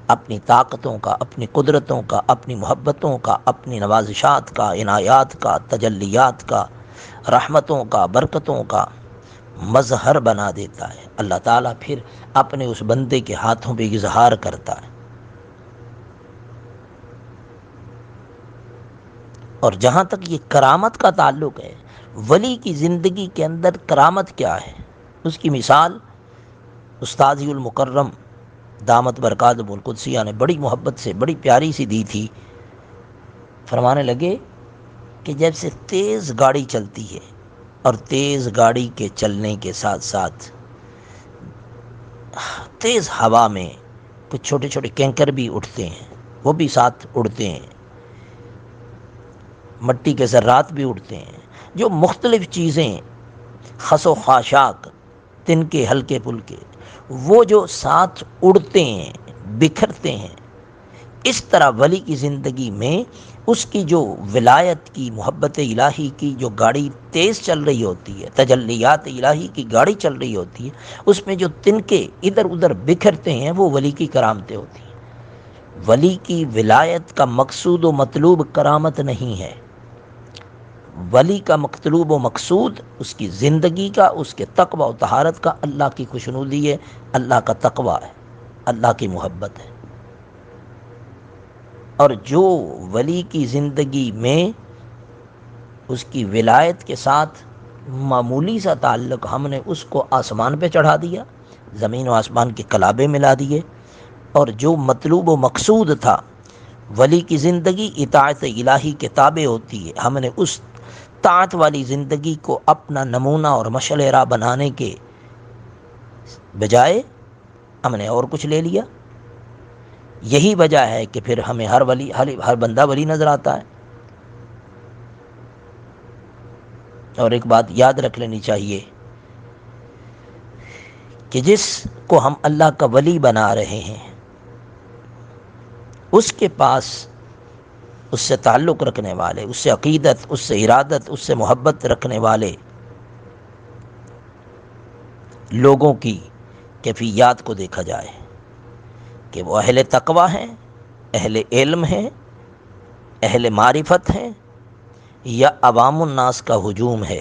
اپنی طاقتوں کا، اپنی قدرتوں کا، اپنی محبتوں کا، اپنی نوازشات کا، عنایات کا، تجلیات کا، رحمتوں کا، برکتوں کا مظہر بنا دیتا ہے۔ اللہ تعالیٰ پھر اپنے اس بندے کے ہاتھوں پہ اظہار کرتا ہے۔ اور جہاں تک یہ کرامت کا تعلق ہے، ولی کی زندگی کے اندر کرامت کیا ہے، اس کی مثال استاذی المکرم دامت برکاتہم القدسیہ نے بڑی محبت سے، بڑی پیاری سی دی تھی۔ فرمانے لگے کہ جیسے تیز گاڑی چلتی ہے اور تیز گاڑی کے چلنے کے ساتھ ساتھ تیز ہوا میں کچھ چھوٹے چھوٹے کینکر بھی اٹھتے ہیں، وہ بھی ساتھ اڑتے ہیں، مٹی کے ذرات بھی اڑتے ہیں، جو مختلف چیزیں، خس و خاشاک، تنکے ہلکے پھلکے، وہ جو ساتھ اڑتے ہیں، بکھرتے ہیں، اس طرح ولی کی زندگی میں اس کی جو ولایت کی، محبت الہی کی جو گاڑی تیز چل رہی ہوتی ہے، تجلیات الہی کی گاڑی چل رہی ہوتی ہے، اس میں جو تنکے ادھر ادھر بکھرتے ہیں، وہ ولی کی کرامتیں ہوتی ہیں۔ ولی کی ولایت کا مقصود و مطلوب کرامت نہیں ہے، ولی کا مطلوب و مقصود اس کی زندگی کا، اس کے تقوی و طہارت کا، اللہ کی خوشنودی ہے، اللہ کا تقوی ہے، اللہ کی محبت ہے۔ اور جو ولی کی زندگی میں اس کی ولایت کے ساتھ معمولی سا تعلق، ہم نے اس کو آسمان پہ چڑھا دیا، زمین و آسمان کے کلابے ملا دیے، اور جو مطلوب و مقصود تھا، ولی کی زندگی اطاعت الہی کے تابع ہوتی ہے، ہم نے اس طاعت والی زندگی کو اپنا نمونہ اور مشعل راہ بنانے کے بجائے ہم نے اور کچھ لے لیا۔ یہی وجہ ہے کہ پھر ہمیں ہر بندہ ولی نظر آتا ہے۔ اور ایک بات یاد رکھ لینی چاہیے کہ جس کو ہم اللہ کا ولی بنا رہے ہیں، اس کے پاس اس سے تعلق رکھنے والے، اس سے عقیدت، اس سے ارادت، اس سے محبت رکھنے والے لوگوں کی کیفیات کو دیکھا جائے کہ وہ اہل تقوی ہیں، اہل علم ہیں، اہل معرفت ہیں، یا عوام الناس کا ہجوم ہے،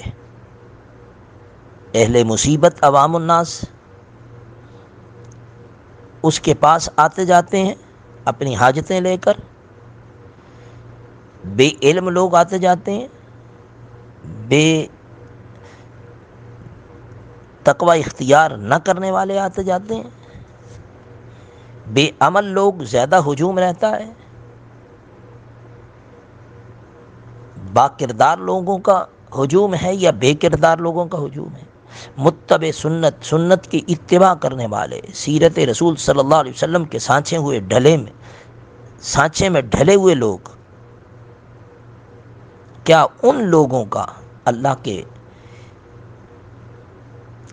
اہل مصیبت عوام الناس اس کے پاس آتے جاتے ہیں اپنی حاجتیں لے کر، بے علم لوگ آتے جاتے ہیں، بے تقوی اختیار نہ کرنے والے آتے جاتے ہیں، بے عمل لوگ زیادہ ہجوم رہتا ہے، با کردار لوگوں کا ہجوم ہے یا بے کردار لوگوں کا ہجوم ہے، متبع سنت، سنت کی اتباع کرنے والے، سیرت رسول صلی اللہ علیہ وسلم کے سانچے میں ڈھلے ہوئے لوگ، کیا ان لوگوں کا اللہ کے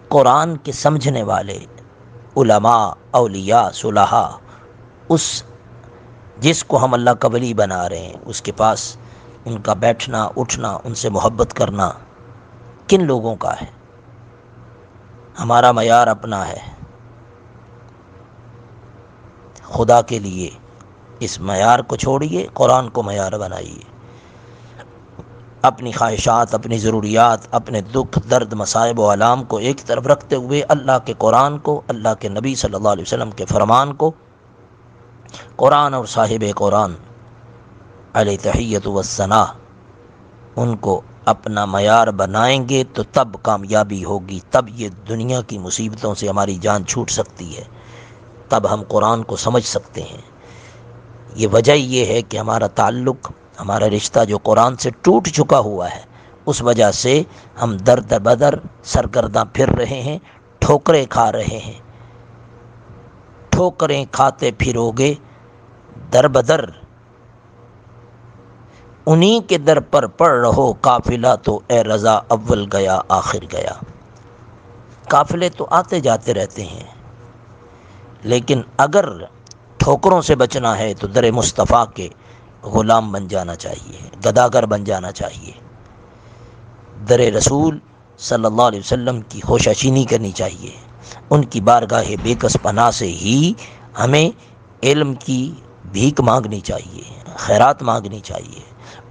قرآن کے سمجھنے والے علماء، اولیاء، صلحاء، اس جس کو ہم اللہ کا ولی بنا رہے ہیں، اس کے پاس ان کا بیٹھنا، اٹھنا، ان سے محبت کرنا کن لوگوں کا ہے؟ ہمارا معیار اپنا ہے، خدا کے لیے اس معیار کو چھوڑیے، قرآن کو معیار بنائیے، اپنی خواہشات، اپنی ضروریات، اپنے دکھ، درد، مصائب و آلام کو ایک طرف رکھتے ہوئے اللہ کے قرآن کو، اللہ کے نبی صلی اللہ علیہ وسلم کے فرمان کو، قرآن اور صاحب قرآن علیہ تحیۃ والثناء، ان کو اپنا معیار بنائیں گے تو تب کامیابی ہوگی، تب یہ دنیا کی مصیبتوں سے ہماری جان چھوٹ سکتی ہے، تب ہم قرآن کو سمجھ سکتے ہیں۔ یہ وجہ یہ ہے کہ ہمارا تعلق، ہمارا رشتہ جو قرآن سے ٹوٹ چکا ہوا ہے، اس وجہ سے ہم در بدر سرگرداں پھر رہے ہیں، ٹھوکریں کھا رہے ہیں، ٹھوکریں کھاتے پھرو گے در بدر، انہی کے در پر پڑ رہو قافلہ، تو اے رضا اول گیا آخر گیا۔ قافلے تو آتے جاتے رہتے ہیں، لیکن اگر ٹھوکروں سے بچنا ہے تو در مصطفیٰ کے غلام بن جانا چاہیے، گداگر بن جانا چاہیے، در رسول صلی اللہ علیہ وسلم کی خوشاشینی کرنی چاہیے، ان کی بارگاہ بے کس پناہ سے ہی ہمیں علم کی بھیک مانگنی چاہیے، خیرات مانگنی چاہیے،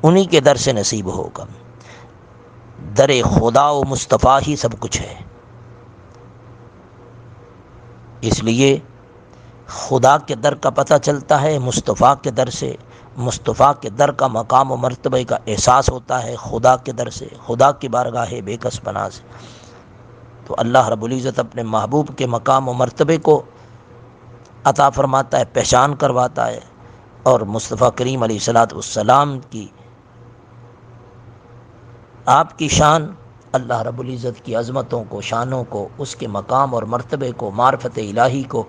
انہی کے در سے نصیب ہوگا۔ در خدا و مصطفیٰ ہی سب کچھ ہے، اس لیے خدا کے در کا پتہ چلتا ہے مصطفیٰ کے در سے، مصطفیٰ کے در کا مقام و مرتبہ کا احساس ہوتا ہے خدا کے در سے، خدا کی بارگاہ بے کس پناہ سے۔ تو اللہ رب العزت اپنے محبوب کے مقام و مرتبے کو عطا فرماتا ہے، پہچان کرواتا ہے، اور مصطفیٰ کریم علیہ الصلوۃ والسلام کی آپ کی شان، اللہ رب العزت کی عظمتوں کو، شانوں کو، اس کے مقام اور مرتبے کو، معرفت الہی کو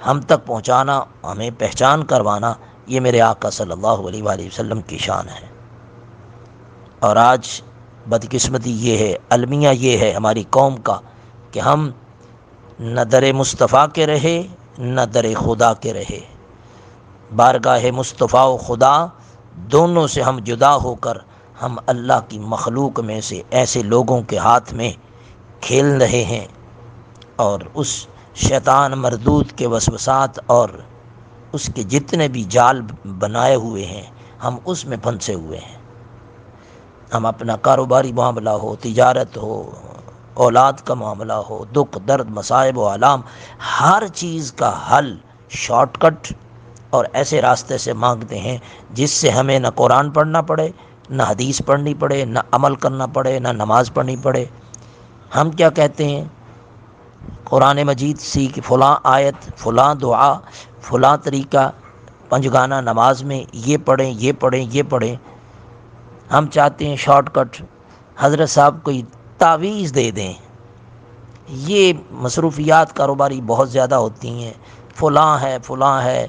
ہم تک پہنچانا، ہمیں پہچان کروانا، یہ میرے آقا صلی اللہ علیہ وآلہ وسلم کی شان ہے۔ اور آج بدقسمتی یہ ہے، المیہ یہ ہے ہماری قوم کا کہ ہم نہ در مصطفیٰ کے رہے، نہ در خدا کے رہے، بارگاہ مصطفیٰ و خدا دونوں سے ہم جدا ہو کر ہم اللہ کی مخلوق میں سے ایسے لوگوں کے ہاتھ میں کھیل رہے ہیں، اور اس شیطان مردود کے وسوسات اور اس کے جتنے بھی جال بنائے ہوئے ہیں، ہم اس میں پھنسے ہوئے ہیں۔ ہم اپنا کاروباری معاملہ ہو، تجارت ہو، اولاد کا معاملہ ہو، دکھ، درد، مصائب و آلام، ہر چیز کا حل شارٹ کٹ اور ایسے راستے سے مانگتے ہیں جس سے ہمیں نہ قرآن پڑھنا پڑے، نہ حدیث پڑھنی پڑے، نہ عمل کرنا پڑے، نہ نماز پڑھنی پڑے۔ ہم کیا کہتے ہیں؟ قرآن مجید سیکھ، فلاں آیت، فلاں دعا، فلاں طریقہ، پنجگانہ نماز میں یہ پڑھیں، یہ پڑھیں، یہ پڑھیں۔ ہم چاہتے ہیں شارٹ کٹ، حضرت صاحب کوئی تعویذ دے دیں۔ یہ مصروفیات کاروباری بہت زیادہ ہوتی ہیں، فلاں ہے، فلاں ہے،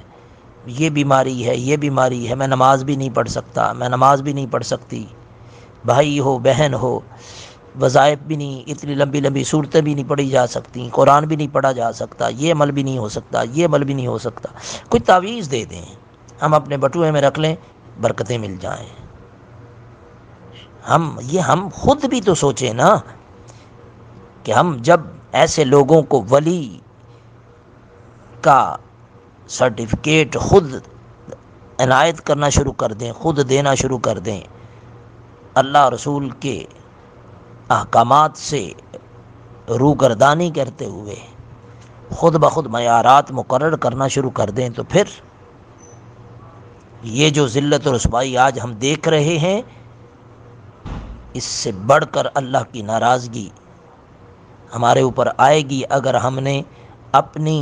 یہ بیماری ہے، یہ بیماری ہے، میں نماز بھی نہیں پڑھ سکتا، میں نماز بھی نہیں پڑھ سکتی، بھائی ہو، بہن ہو، وظائف بھی نہیں، اتنی لمبی لمبی صورتیں بھی نہیں پڑھی جا سکتی، قرآن بھی نہیں پڑھا جا سکتا، یہ عمل بھی نہیں ہو سکتا، یہ عمل بھی نہیں ہو سکتا۔ کوئی تعویذ دے دیں، ہم اپنے بٹوے میں رکھ لیں، برکتیں مل جائیں۔ ہم خود بھی تو سوچیں نا کہ ہم جب ایسے لوگوں کو ولی کا سرٹیفکیٹ خود عنایت کرنا شروع کر دیں، خود دینا شروع کر دیں، اللہ رسول کے احکامات سے روگردانی کرتے ہوئے خود بخود معیارات مقرر کرنا شروع کر دیں، تو پھر یہ جو ذلت و رسوائی آج ہم دیکھ رہے ہیں، اس سے بڑھ کر اللہ کی ناراضگی ہمارے اوپر آئے گی اگر ہم نے اپنی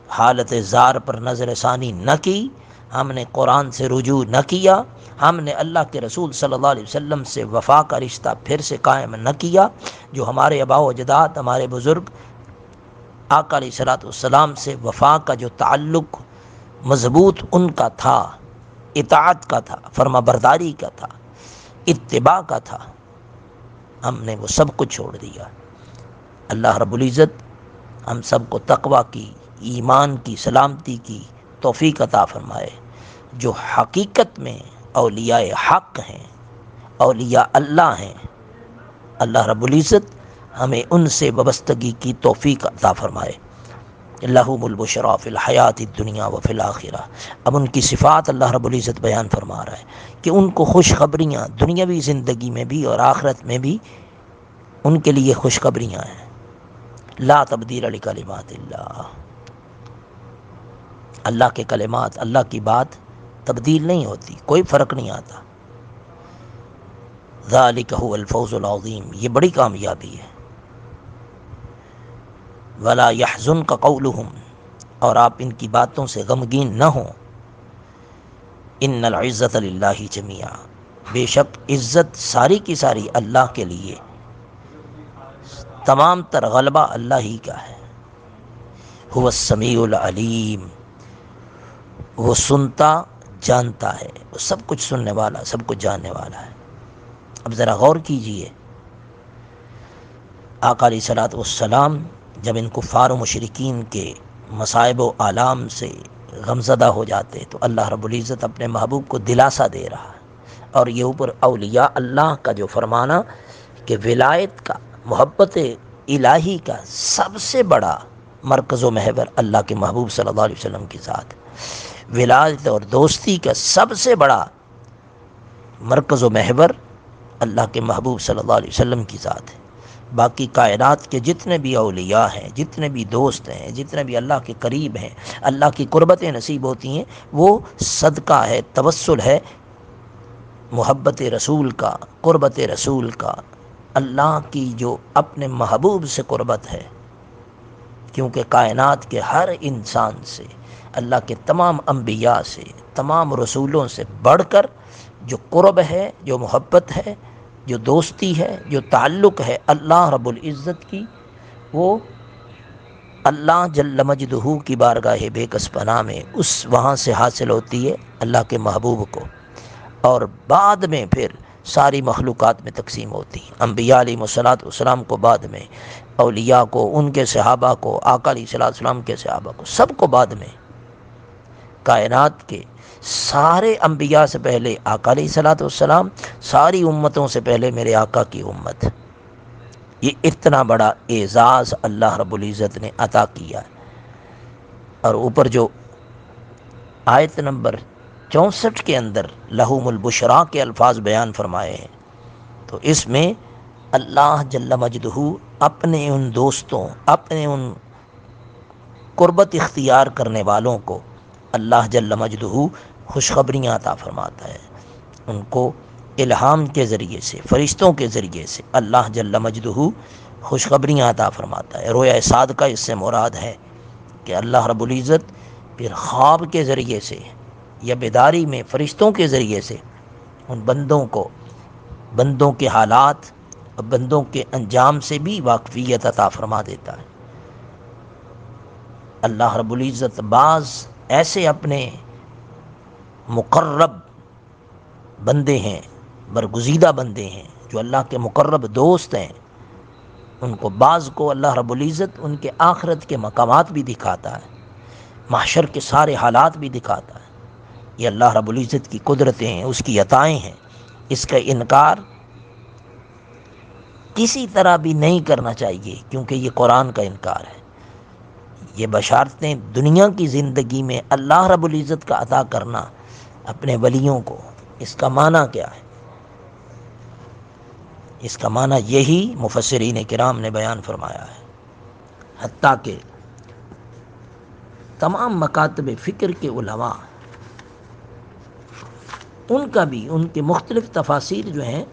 حالت زار پر نظر ثانی نہ کی، ہم نے قرآن سے رجوع نہ کیا، ہم نے اللہ کے رسول صلی اللہ علیہ وسلم سے وفا کا رشتہ پھر سے قائم نہ کیا، جو ہمارے آباء و اجداد، ہمارے بزرگ آقا علیہ الصلوۃ والسلام سے وفا کا جو تعلق مضبوط ان کا تھا، اطاعت کا تھا، فرما برداری کا تھا، اتباع کا تھا، ہم نے وہ سب کچھ چھوڑ دیا۔ اللہ رب العزت ہم سب کو تقوی کی، ایمان کی، سلامتی کی توفیق عطا فرمائے۔ جو حقیقت میں اولیاء حق ہیں، اولیاء اللہ ہیں، اللہ رب العزت ہمیں ان سے وابستگی کی توفیق عطا فرمائے۔ لہم البشریٰ فی الحیات الدنیا وفی الآخرہ۔ اب ان کی صفات اللہ رب العزت بیان فرما رہا ہے کہ ان کو خوشخبریاں دنیاوی زندگی میں بھی اور آخرت میں بھی ان کے لیے خوشخبریاں ہیں۔ لا تبدیل لکلمات اللہ، اللہ کے کلمات، اللہ کی بات تبدیل نہیں ہوتی، کوئی فرق نہیں آتا۔ ذالک هو الفوز العظیم، یہ بڑی کامیابی ہے۔ ولا يحزنک قولهم، اور آپ ان کی باتوں سے غمگین نہ ہوں۔ ان العزت للہ جمیعا، بے شک عزت ساری کی ساری اللہ کے لیے، تمام تر غلبہ اللہ ہی کا ہے۔ هو السمیع العلیم، وہ سنتا جانتا ہے، وہ سب کچھ سننے والا، سب کچھ جاننے والا ہے۔ اب ذرا غور کیجئے، آقا علیہ الصلوۃ والسلام جب ان کفار و مشرکین کے مصائب و آلام سے غمزدہ ہو جاتے تو اللہ رب العزت اپنے محبوب کو دلاسا دے رہا ہے، اور یہ اوپر اولیاء اللہ کا جو فرمانا کہ ولایت کا، محبت الہی کا سب سے بڑا مرکز و محور اللہ کے محبوب صلی اللہ علیہ وسلم کی ذات، ولایت اور دوستی کا سب سے بڑا مرکز و محور اللہ کے محبوب صلی اللہ علیہ وسلم کی ذات ہے۔ باقی کائنات کے جتنے بھی اولیاء ہیں، جتنے بھی دوست ہیں، جتنے بھی اللہ کے قریب ہیں، اللہ کی قربتیں نصیب ہوتی ہیں، وہ صدقہ ہے، توسل ہے محبت رسول کا، قربت رسول کا، اللہ کی جو اپنے محبوب سے قربت ہے۔ کیونکہ کائنات کے ہر انسان سے، اللہ کے تمام انبیاء سے، تمام رسولوں سے بڑھ کر جو قرب ہے، جو محبت ہے، جو دوستی ہے، جو تعلق ہے اللہ رب العزت کی، وہ اللہ جل مجدہ کی بارگاہ بے کس پناہ میں وہاں سے حاصل ہوتی ہے اللہ کے محبوب کو، اور بعد میں پھر ساری مخلوقات میں تقسیم ہوتی ہے۔ انبیاء علیہ الصلوۃ والسلام کو بعد میں، اولیاء کو، ان کے صحابہ کو، آقا علیہ الصلوۃ والسلام کے صحابہ کو، سب کو بعد میں۔ کائنات کے سارے انبیاء سے پہلے آقا علیہ الصلوۃ والسلام، ساری امتوں سے پہلے میرے آقا کی امت۔ یہ اتنا بڑا اعزاز اللہ رب العزت نے عطا کیا ہے۔ اور اوپر جو آیت نمبر 64 کے اندر لہم البشریٰ کے الفاظ بیان فرمائے ہیں، تو اس میں اللہ جل مجدہ اپنے ان دوستوں، اپنے ان قربت اختیار کرنے والوں کو اللہ جل مجدہ خوشخبریاں عطا فرماتا ہے۔ ان کو الہام کے ذریعے سے، فرشتوں کے ذریعے سے اللہ جل مجدہ خوشخبریاں عطا فرماتا ہے۔ رویا صادقہ اس سے مراد ہے کہ اللہ رب العزت پھر خواب کے ذریعے سے یا بیداری میں فرشتوں کے ذریعے سے ان بندوں کو، بندوں کے حالات، بندوں کے انجام سے بھی واقفیت عطا فرما دیتا ہے۔ اللہ رب العزت بعض ایسے اپنے مقرب بندے ہیں، برگزیدہ بندے ہیں، جو اللہ کے مقرب دوست ہیں، ان کو بعض کو اللہ رب العزت ان کے آخرت کے مقامات بھی دکھاتا ہے، محشر کے سارے حالات بھی دکھاتا ہے، یہ اللہ رب العزت کی قدرتیں ہیں، اس کی عطائیں ہیں، اس کا انکار کسی طرح بھی نہیں کرنا چاہیے، کیونکہ یہ قرآن کا انکار ہے۔ یہ بشارتیں دنیا کی زندگی میں اللہ رب العزت کا عطا کرنا اپنے ولیوں کو، اس کا معنی کیا ہے؟ اس کا معنی یہی مفسرین کرام نے بیان فرمایا ہے، حتیٰ کہ تمام مکاتب فکر کے علماء، ان کا بھی، ان کے مختلف تفاسیر جو ہیں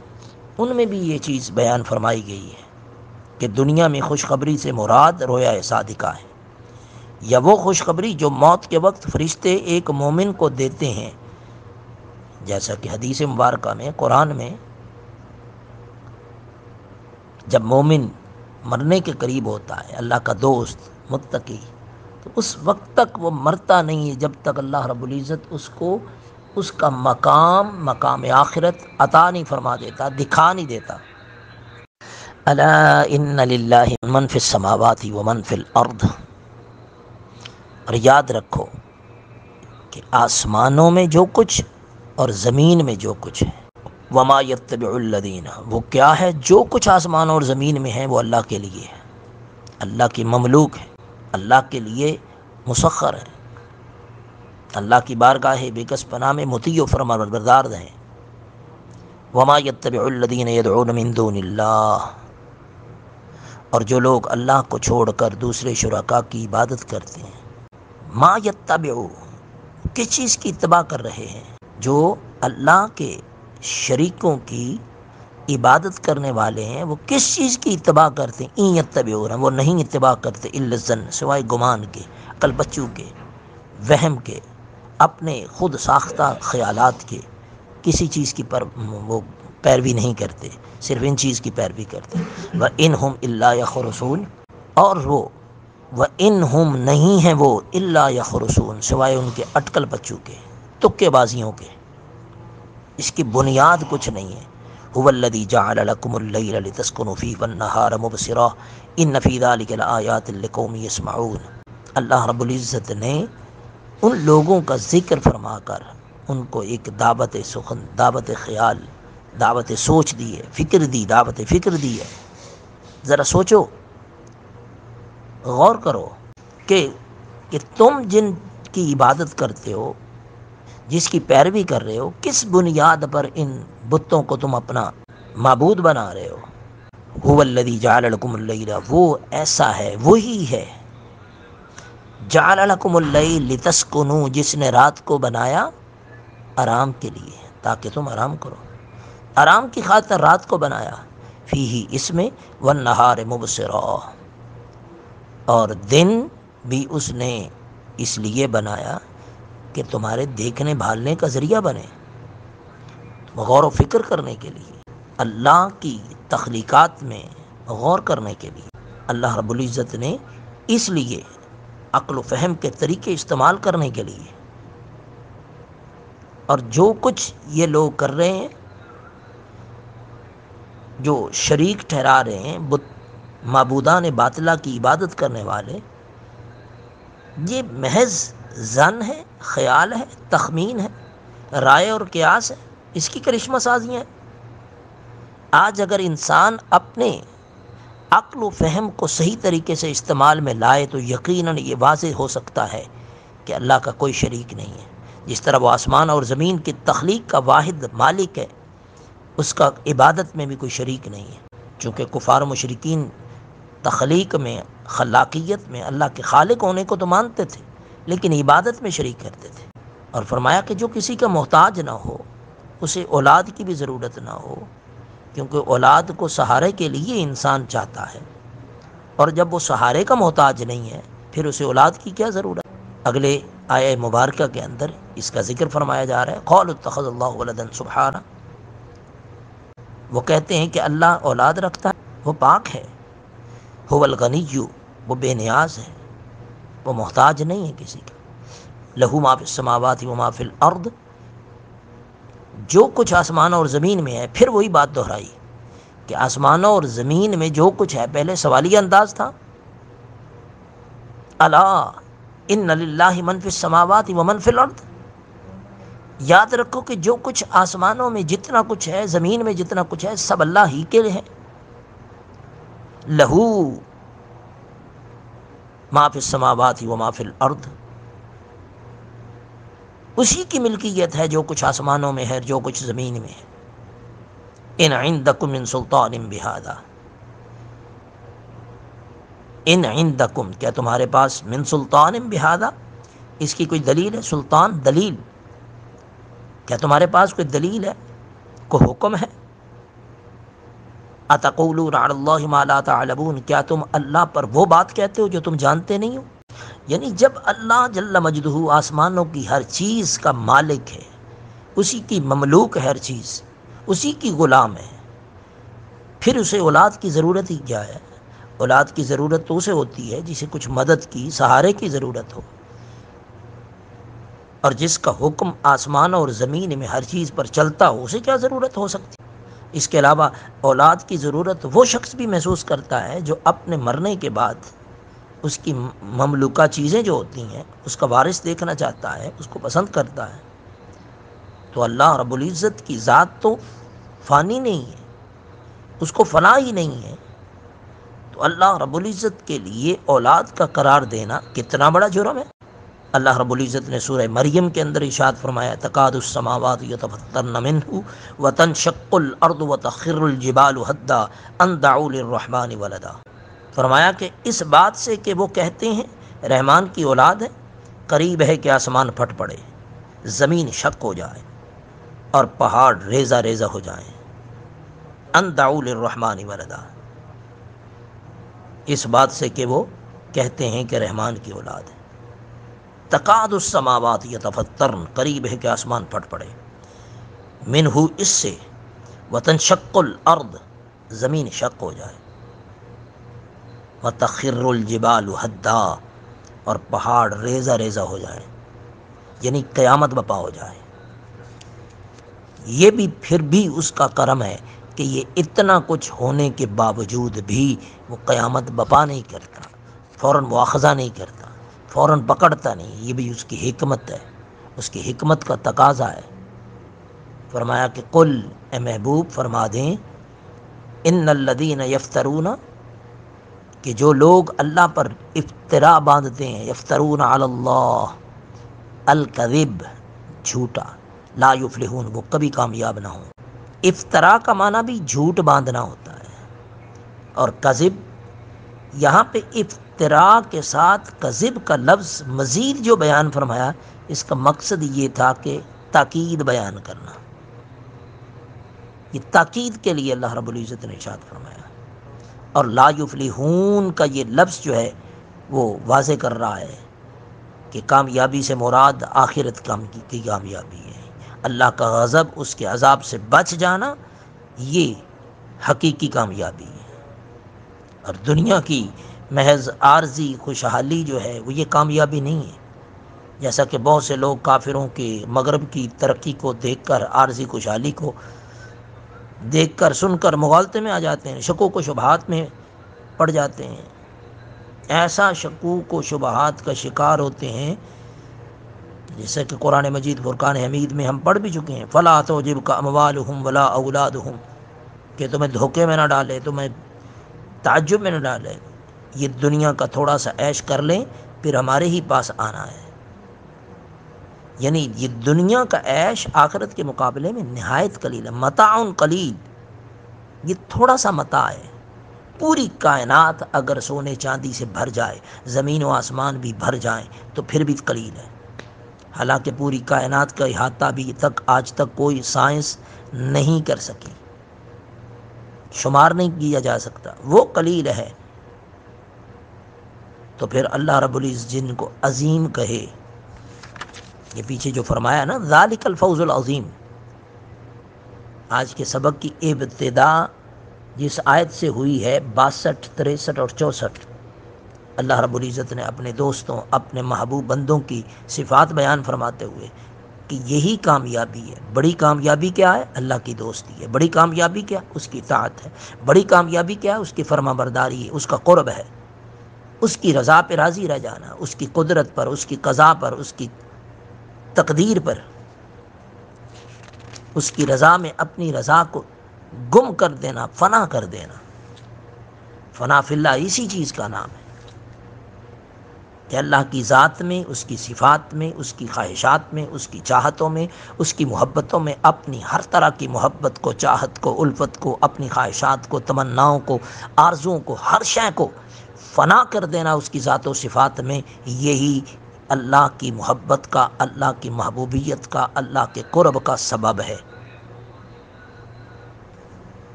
ان میں بھی یہ چیز بیان فرمائی گئی ہے کہ دنیا میں خوشخبری سے مراد رویا صادقہ ہے، یا وہ خوشخبری جو موت کے وقت فرشتے ایک مومن کو دیتے ہیں، جیسا کہ حدیث مبارکہ میں، قرآن میں، جب مومن مرنے کے قریب ہوتا ہے، اللہ کا دوست متقی، تو اس وقت تک وہ مرتا نہیں ہے جب تک اللہ رب العزت اس کو اس کا مقام آخرت عطا نہیں فرما دیتا، دکھا نہیں دیتا۔ الا ان للہ من فی السماوات ومن فی الارض، اور یاد رکھو کہ آسمانوں میں جو کچھ اور زمین میں جو کچھ ہے، وما یتبع الذین، وہ کیا ہے؟ جو کچھ آسمانوں اور زمین میں ہے وہ اللہ کے لیے ہے، اللہ کی مملوک ہے، اللہ کے لیے مسخر ہے، اللہ کی بارگاہ بے کس پناہ میں مطیع و فرمانبردار ہیں۔ وما یتبع الذین یدعون من دون اللہ، اور جو لوگ اللہ کو چھوڑ کر دوسرے شرکاء کی عبادت کرتے ہیں، ما یتبع، کس چیز کی اتباع کر رہے ہیں؟ جو اللہ کے شریکوں کی عبادت کرنے والے ہیں وہ کس چیز کی اتباع کرتے ہیں؟ این یتبعون، وہ نہیں اتباع کرتے الا الظن، سوائے گمان کے، عقل بچوں کے، وہم کے، اپنے خود ساختہ خیالات کے، کسی چیز کی وہ پیروی نہیں کرتے، صرف ان چیز کی پیروی کرتے۔ وَإِنْهُمْ إِلَّا يَخْرُصُونَ، اور وہ وَإِنْهُمْ نہیں ہیں وہ إِلَّا يَخْرُصُونَ، سوائے ان کے اٹکل بچوں کے، تکے بازیوں کے، اس کی بنیاد کچھ نہیں ہے۔ هُوَ الَّذِي جَعَلَ لَكُمُ اللَّيْلَ لِتَسْكُنُوا فِيهِ وَالنَّهَارَ مُبْصِرًا إِنَّ فِي ذَلِكَ لَآيَاتٍ لِقَوْمٍ يَسْمَعُونَ، اللہ رب العزت نے ان لوگوں کا ذکر فرما کر ان کو ایک دعوت سخن، دعوت خیال، دعوت سوچ دی ہے، فکر دی، دعوت فکر دی ہے۔ ذرا سوچو، غور کرو کہ تم جن کی عبادت کرتے ہو، جس کی پیروی کر رہے ہو، کس بنیاد پر ان بتوں کو تم اپنا معبود بنا رہے ہو؟ هو الذی جعل لکم اللیل، وہ ایسا ہے، وہی ہے، جعل لکم اللیل لتسکنوا، جس نے رات کو بنایا آرام کے لیے، تاکہ تم آرام کرو، آرام کی خاطر رات کو بنایا، فیہ، اس میں، والنہار مبصرا، اور دن بھی اس نے اس لیے بنایا کہ تمہارے دیکھنے بھالنے کا ذریعہ بنے، غور و فکر کرنے کے لیے، اللہ کی تخلیقات میں غور کرنے کے لیے۔ اللہ رب العزت نے اس لیے عقل و فہم کے طریقے استعمال کرنے کے لیے، اور جو کچھ یہ لوگ کر رہے ہیں، جو شریک ٹھہرا رہے ہیں، معبودان باطلہ کی عبادت کرنے والے، یہ محض ظن ہے، خیال ہے، تخمین ہے، رائے اور قیاس ہے، اس کی کرشمہ سازیاں ہیں۔ آج اگر انسان اپنے عقل و فہم کو صحیح طریقے سے استعمال میں لائے تو یقیناً یہ واضح ہو سکتا ہے کہ اللہ کا کوئی شریک نہیں ہے۔ جس طرح وہ آسمان اور زمین کی تخلیق کا واحد مالک ہے، اس کا عبادت میں بھی کوئی شریک نہیں ہے، چونکہ کفار و مشرکین تخلیق میں، خلاقیت میں اللہ کے خالق ہونے کو تو مانتے تھے، لیکن عبادت میں شریک کرتے تھے۔ اور فرمایا کہ جو کسی کا محتاج نہ ہو، اسے اولاد کی بھی ضرورت نہ ہو، کیونکہ اولاد کو سہارے کے لیے انسان چاہتا ہے، اور جب وہ سہارے کا محتاج نہیں ہے پھر اسے اولاد کی کیا ضرورت؟ اگلے آیہ مبارکہ کے اندر اس کا ذکر فرمایا جا رہا ہے، قالوا اتخذ اللہ ولدا سبحانہ، وہ کہتے ہیں کہ اللہ اولاد رکھتا ہے، وہ پاک ہے، هو الغنی، وہ بے نیاز ہے، وہ محتاج نہیں ہے کسی کا، لہو ما فی السماوات وما فی الارض، جو کچھ آسمان اور زمین میں ہے۔ پھر وہی بات دہرائی کہ آسمانوں اور زمین میں جو کچھ ہے، پہلے سوالیہ انداز تھا، الا ان للہ من فی السماوات ومن فی الارض، یاد رکھو کہ جو کچھ آسمانوں میں جتنا کچھ ہے، زمین میں جتنا کچھ ہے، سب اللہ ہی کے لیے ہے۔ لہو ما فی السماوات و ما فی الارض، اسی کی ملکیت ہے جو کچھ آسمانوں میں ہے، جو کچھ زمین میں ہے۔ ان عندکم من سلطان بہذا، ان عندکم، کیا تمہارے پاس من سلطان بہذا، اس کی کوئی دلیل ہے؟ سلطان دلیل، کیا تمہارے پاس کوئی دلیل ہے، کوئی حکم ہے؟ اتقولون علی اللہ ما لا تعلمون، کیا تم اللہ پر وہ بات کہتے ہو جو تم جانتے نہیں ہو؟ یعنی جب اللہ جل مجدہ آسمانوں کی ہر چیز کا مالک ہے، اسی کی مملوک ہے ہر چیز، اسی کی غلام ہے، پھر اسے اولاد کی ضرورت ہی کیا ہے؟ اولاد کی ضرورت تو اسے ہوتی ہے جسے کچھ مدد کی، سہارے کی ضرورت ہو، اور جس کا حکم آسمان اور زمین میں ہر چیز پر چلتا ہو، اسے کیا ضرورت ہو سکتی؟ اس کے علاوہ اولاد کی ضرورت وہ شخص بھی محسوس کرتا ہے جو اپنے مرنے کے بعد اس کی مملوکہ چیزیں جو ہوتی ہیں اس کا وارث دیکھنا چاہتا ہے، اس کو پسند کرتا ہے۔ تو اللہ رب العزت کی ذات تو فانی نہیں ہے، اس کو فنا ہی نہیں ہے، تو اللہ رب العزت کے لیے اولاد کا قرار دینا کتنا بڑا جرم ہے۔ اللہ رب العزت نے سورہ مریم کے اندر ارشاد فرمایا تکاد السماوات یتفطرن منہ وتنشق الارض وتخر الجبال حدا ان دعوا للرحمن ولدا، فرمایا کہ اس بات سے کہ وہ کہتے ہیں رحمان کی اولاد ہے، قریب ہے کہ آسمان پھٹ پڑے، زمین شق ہو جائے اور پہاڑ ریزہ ریزہ ہو جائیں، ان دعوا للرحمن ولدا، اس بات سے کہ وہ کہتے ہیں کہ رحمان کی اولاد ہے۔ تکاد السماوات یتفطرن، قریب ہے کہ آسمان پھٹ پڑے، منہ، اس سے، وتنشق الارض، زمین شق ہو جائے، وتخر الجبال حدا، اور پہاڑ ریزہ ریزہ ہو جائے، یعنی قیامت بپا ہو جائے۔ یہ بھی پھر بھی اس کا کرم ہے کہ یہ اتنا کچھ ہونے کے باوجود بھی وہ قیامت بپا نہیں کرتا، فوراً مواخذہ نہیں کرتا، فوراً پکڑتا نہیں، یہ بھی اس کی حکمت ہے، اس کی حکمت کا تقاضا ہے۔ فرمایا کہ قل، اے محبوب فرما دیں، ان الذین یفترون، کہ جو لوگ اللہ پر افترا باندھتے ہیں، یفترون علی اللہ الکذب، جھوٹا، لا یفلحون، وہ کبھی کامیاب نہ ہوں۔ افترا کا معنی بھی جھوٹ باندھنا ہوتا ہے، اور کذب، یہاں پہ افترا کے ساتھ کذب کا لفظ مزید جو بیان فرمایا، اس کا مقصد یہ تھا کہ تاکید بیان کرنا، یہ تاکید کے لیے اللہ رب العزت نے ارشاد فرمایا۔ اور لا یفلحون کا یہ لفظ جو ہے وہ واضح کر رہا ہے کہ کامیابی سے مراد آخرت کی کامیابی ہے، اللہ کا غضب، اس کے عذاب سے بچ جانا، یہ حقیقی کامیابی ہے، اور دنیا کی محض عارضی خوشحالی جو ہے وہ یہ کامیابی نہیں ہے، جیسا کہ بہت سے لوگ کافروں کے مغرب کی ترقی کو دیکھ کر، عارضی خوشحالی کو دیکھ کر، سن کر مغالطے میں آ جاتے ہیں، شکوک و شبہات میں پڑ جاتے ہیں، ایسا شکوک و شبہات کا شکار ہوتے ہیں جیسے کہ قرآن مجید فرقان حمید میں ہم پڑھ بھی چکے ہیں، فَلَا تُعْجِبْكَ أَمْوَالُهُمْ وَلَا أَوْلَادُهُمْ، کہ تمہیں دھوکے میں نہ ڈالے، تمہیں تعجب میں نہ ڈالے، یہ دنیا کا تھوڑا سا عیش کر لیں پھر ہمارے ہی پاس آنا ہے۔ یعنی یہ دنیا کا عیش آخرت کے مقابلے میں نہایت قلیل ہے، متاع قلیل، یہ تھوڑا سا متاع ہے۔ پوری کائنات اگر سونے چاندی سے بھر جائے، زمین و آسمان بھی بھر جائیں تو پھر بھی قلیل ہے، حالانکہ پوری کائنات کا احاطہ بھی آج تک کوئی سائنس نہیں کر سکی، شمار نہیں کیا جا سکتا، وہ قلیل ہے۔ تو پھر اللہ رب العزت جن کو عظیم کہے، یہ پیچھے جو فرمایا نا ذالک الفوز العظیم، آج کے سبق کی ابتدا جس آیت سے ہوئی ہے 62، 63 اور 64، اللہ رب العزت نے اپنے دوستوں، اپنے محبوب بندوں کی صفات بیان فرماتے ہوئے کہ یہی کامیابی ہے۔ بڑی کامیابی کیا ہے؟ اللہ کی دوستی ہے۔ بڑی کامیابی کیا؟ اس کی اطاعت ہے۔ بڑی کامیابی کیا ہے؟ اس کی فرما برداری ہے، اس کا قرب ہے، اس کی رضا پہ راضی رہ جانا، اس کی قدرت پر، اس کی قضا پر، اس کی تقدیر پر۔ اس کی رضا میں اپنی رضا کو گم کر دینا، فنا کر دینا۔ فنا فی اللہ اسی چیز کا نام ہے کہ اللہ کی ذات میں، اس کی صفات میں، اس کی خواہشات میں، اس کی چاہتوں میں، اس کی محبتوں میں اپنی ہر طرح کی محبت کو، چاہت کو، الفت کو، اپنی خواہشات کو، تمناؤں کو، آرزوؤں کو، ہر شے کو فنا کر دینا اس کی ذات و صفات میں۔ یہی اللہ کی محبت کا، اللہ کی محبوبیت کا، اللہ کے قرب کا سبب ہے۔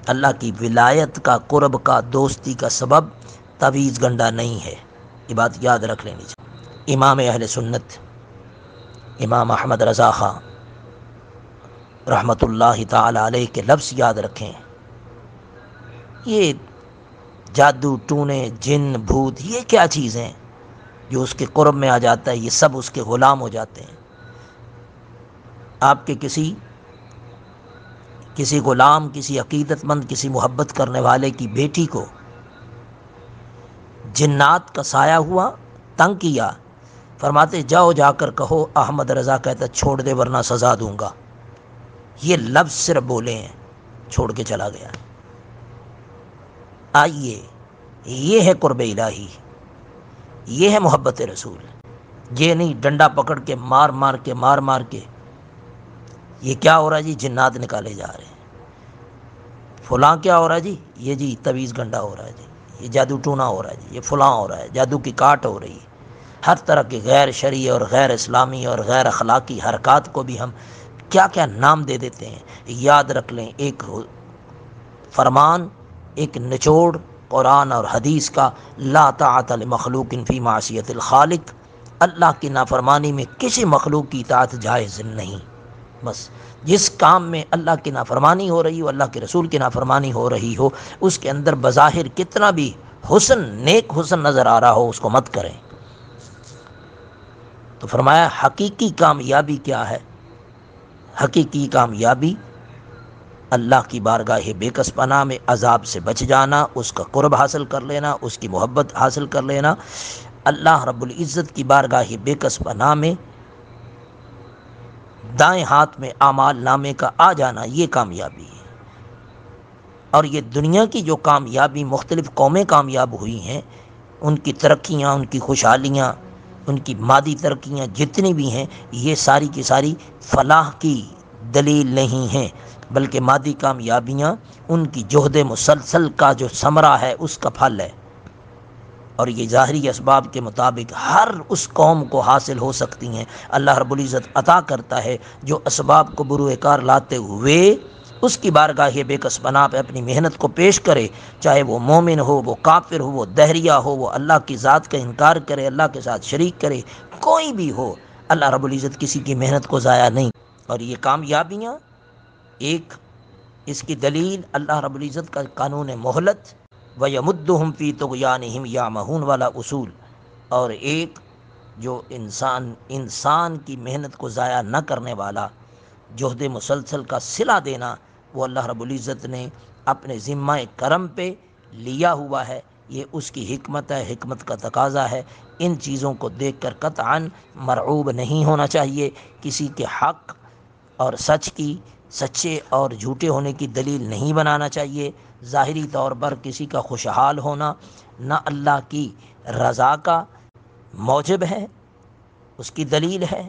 اللہ کی ولایت کا، قرب کا، دوستی کا سبب تعویذ گنڈا نہیں ہے۔ یہ بات یاد رکھ لینی چاہیے۔ امام اہل سنت امام احمد رضا خان رحمۃ اللہ تعالی علیہ کے لفظ یاد رکھیں۔ یہ جادو ٹونے، جن، بھوت، یہ کیا چیزیں جو اس کے قرب میں آ جاتا ہے، یہ سب اس کے غلام ہو جاتے ہیں۔ آپ کے کسی غلام، کسی عقیدت مند، کسی محبت کرنے والے کی بیٹی کو جنات کا سایہ ہوا، تنگ کیا، فرماتے جاؤ جا کر کہو احمد رضا کہتا چھوڑ دے ورنہ سزا دوں گا۔ یہ لفظ صرف بولے ہیں، چھوڑ کے چلا گیا۔ آئیے، یہ ہے قرب الہی، یہ ہے محبت رسول۔ یہ نہیں ڈنڈا پکڑ کے مار مار کے یہ کیا ہو رہا ہے جی، جنات نکالے جا رہے ہیں، فلاں کیا ہو رہا ہے جی، یہ جی تعویذ گنڈا ہو رہا ہے جی، یہ جادو ٹونا ہو رہا ہے جی، یہ فلاں ہو رہا ہے، جادو کی کاٹ ہو رہی ہے۔ ہر طرح کی غیر شرعی اور غیر اسلامی اور غیر اخلاقی حرکات کو بھی ہم کیا کیا نام دے دیتے ہیں۔ یاد رکھ لیں، ایک فرمان، ایک نچوڑ قرآن اور حدیث کا، لا طاعت لمخلوق فی معصیت الخالق، اللہ کی نافرمانی میں کسی مخلوق کی اطاعت جائز نہیں۔ بس جس کام میں اللہ کی نافرمانی ہو رہی ہو، اللہ کے رسول کی نافرمانی ہو رہی ہو، اس کے اندر بظاہر کتنا بھی حسن، نیک حسن نظر آ رہا ہو، اس کو مت کریں۔ تو فرمایا حقیقی کامیابی کیا ہے؟ حقیقی کامیابی اللہ کی بارگاہ بے کس پناہ میں عذاب سے بچ جانا، اس کا قرب حاصل کر لینا، اس کی محبت حاصل کر لینا، اللہ رب العزت کی بارگاہ بے کس پناہ میں دائیں ہاتھ میں اعمال نامے کا آ جانا، یہ کامیابی ہے۔ اور یہ دنیا کی جو کامیابی مختلف قومیں کامیاب ہوئی ہیں، ان کی ترقیاں، ان کی خوشحالیاں، ان کی مادی ترقیاں جتنی بھی ہیں، یہ ساری کی ساری فلاح کی دلیل نہیں ہیں، بلکہ مادی کامیابیاں ان کی جہد مسلسل کا جو ثمرہ ہے، اس کا پھل ہے۔ اور یہ ظاہری اسباب کے مطابق ہر اس قوم کو حاصل ہو سکتی ہیں۔ اللہ رب العزت عطا کرتا ہے جو اسباب کو بروئے کار لاتے ہوئے اس کی بارگاہ بے کس پناہ پہ اپنی محنت کو پیش کرے، چاہے وہ مومن ہو، وہ کافر ہو، وہ دہریہ ہو، وہ اللہ کی ذات کا انکار کرے، اللہ کے ساتھ شریک کرے، کوئی بھی ہو، اللہ رب العزت کسی کی محنت کو ضائع نہیں۔ اور یہ کامیابیاں، ایک اس کی دلیل اللہ رب العزت کا قانون مہلت وَيَمُدُّهُمْ فِي طُغْيَانِهِمْ يَعْمَهُونَ والا اصول، اور ایک جو انسان کی محنت کو ضائع نہ کرنے والا جہد مسلسل کا صلہ دینا، وہ اللہ رب العزت نے اپنے ذمہ کرم پہ لیا ہوا ہے۔ یہ اس کی حکمت ہے، حکمت کا تقاضا ہے۔ ان چیزوں کو دیکھ کر قطعاً مرعوب نہیں ہونا چاہیے، کسی کے حق اور سچ کی، سچے اور جھوٹے ہونے کی دلیل نہیں بنانا چاہیے۔ ظاہری طور پر کسی کا خوشحال ہونا نہ اللہ کی رضا کا موجب ہے، اس کی دلیل ہے،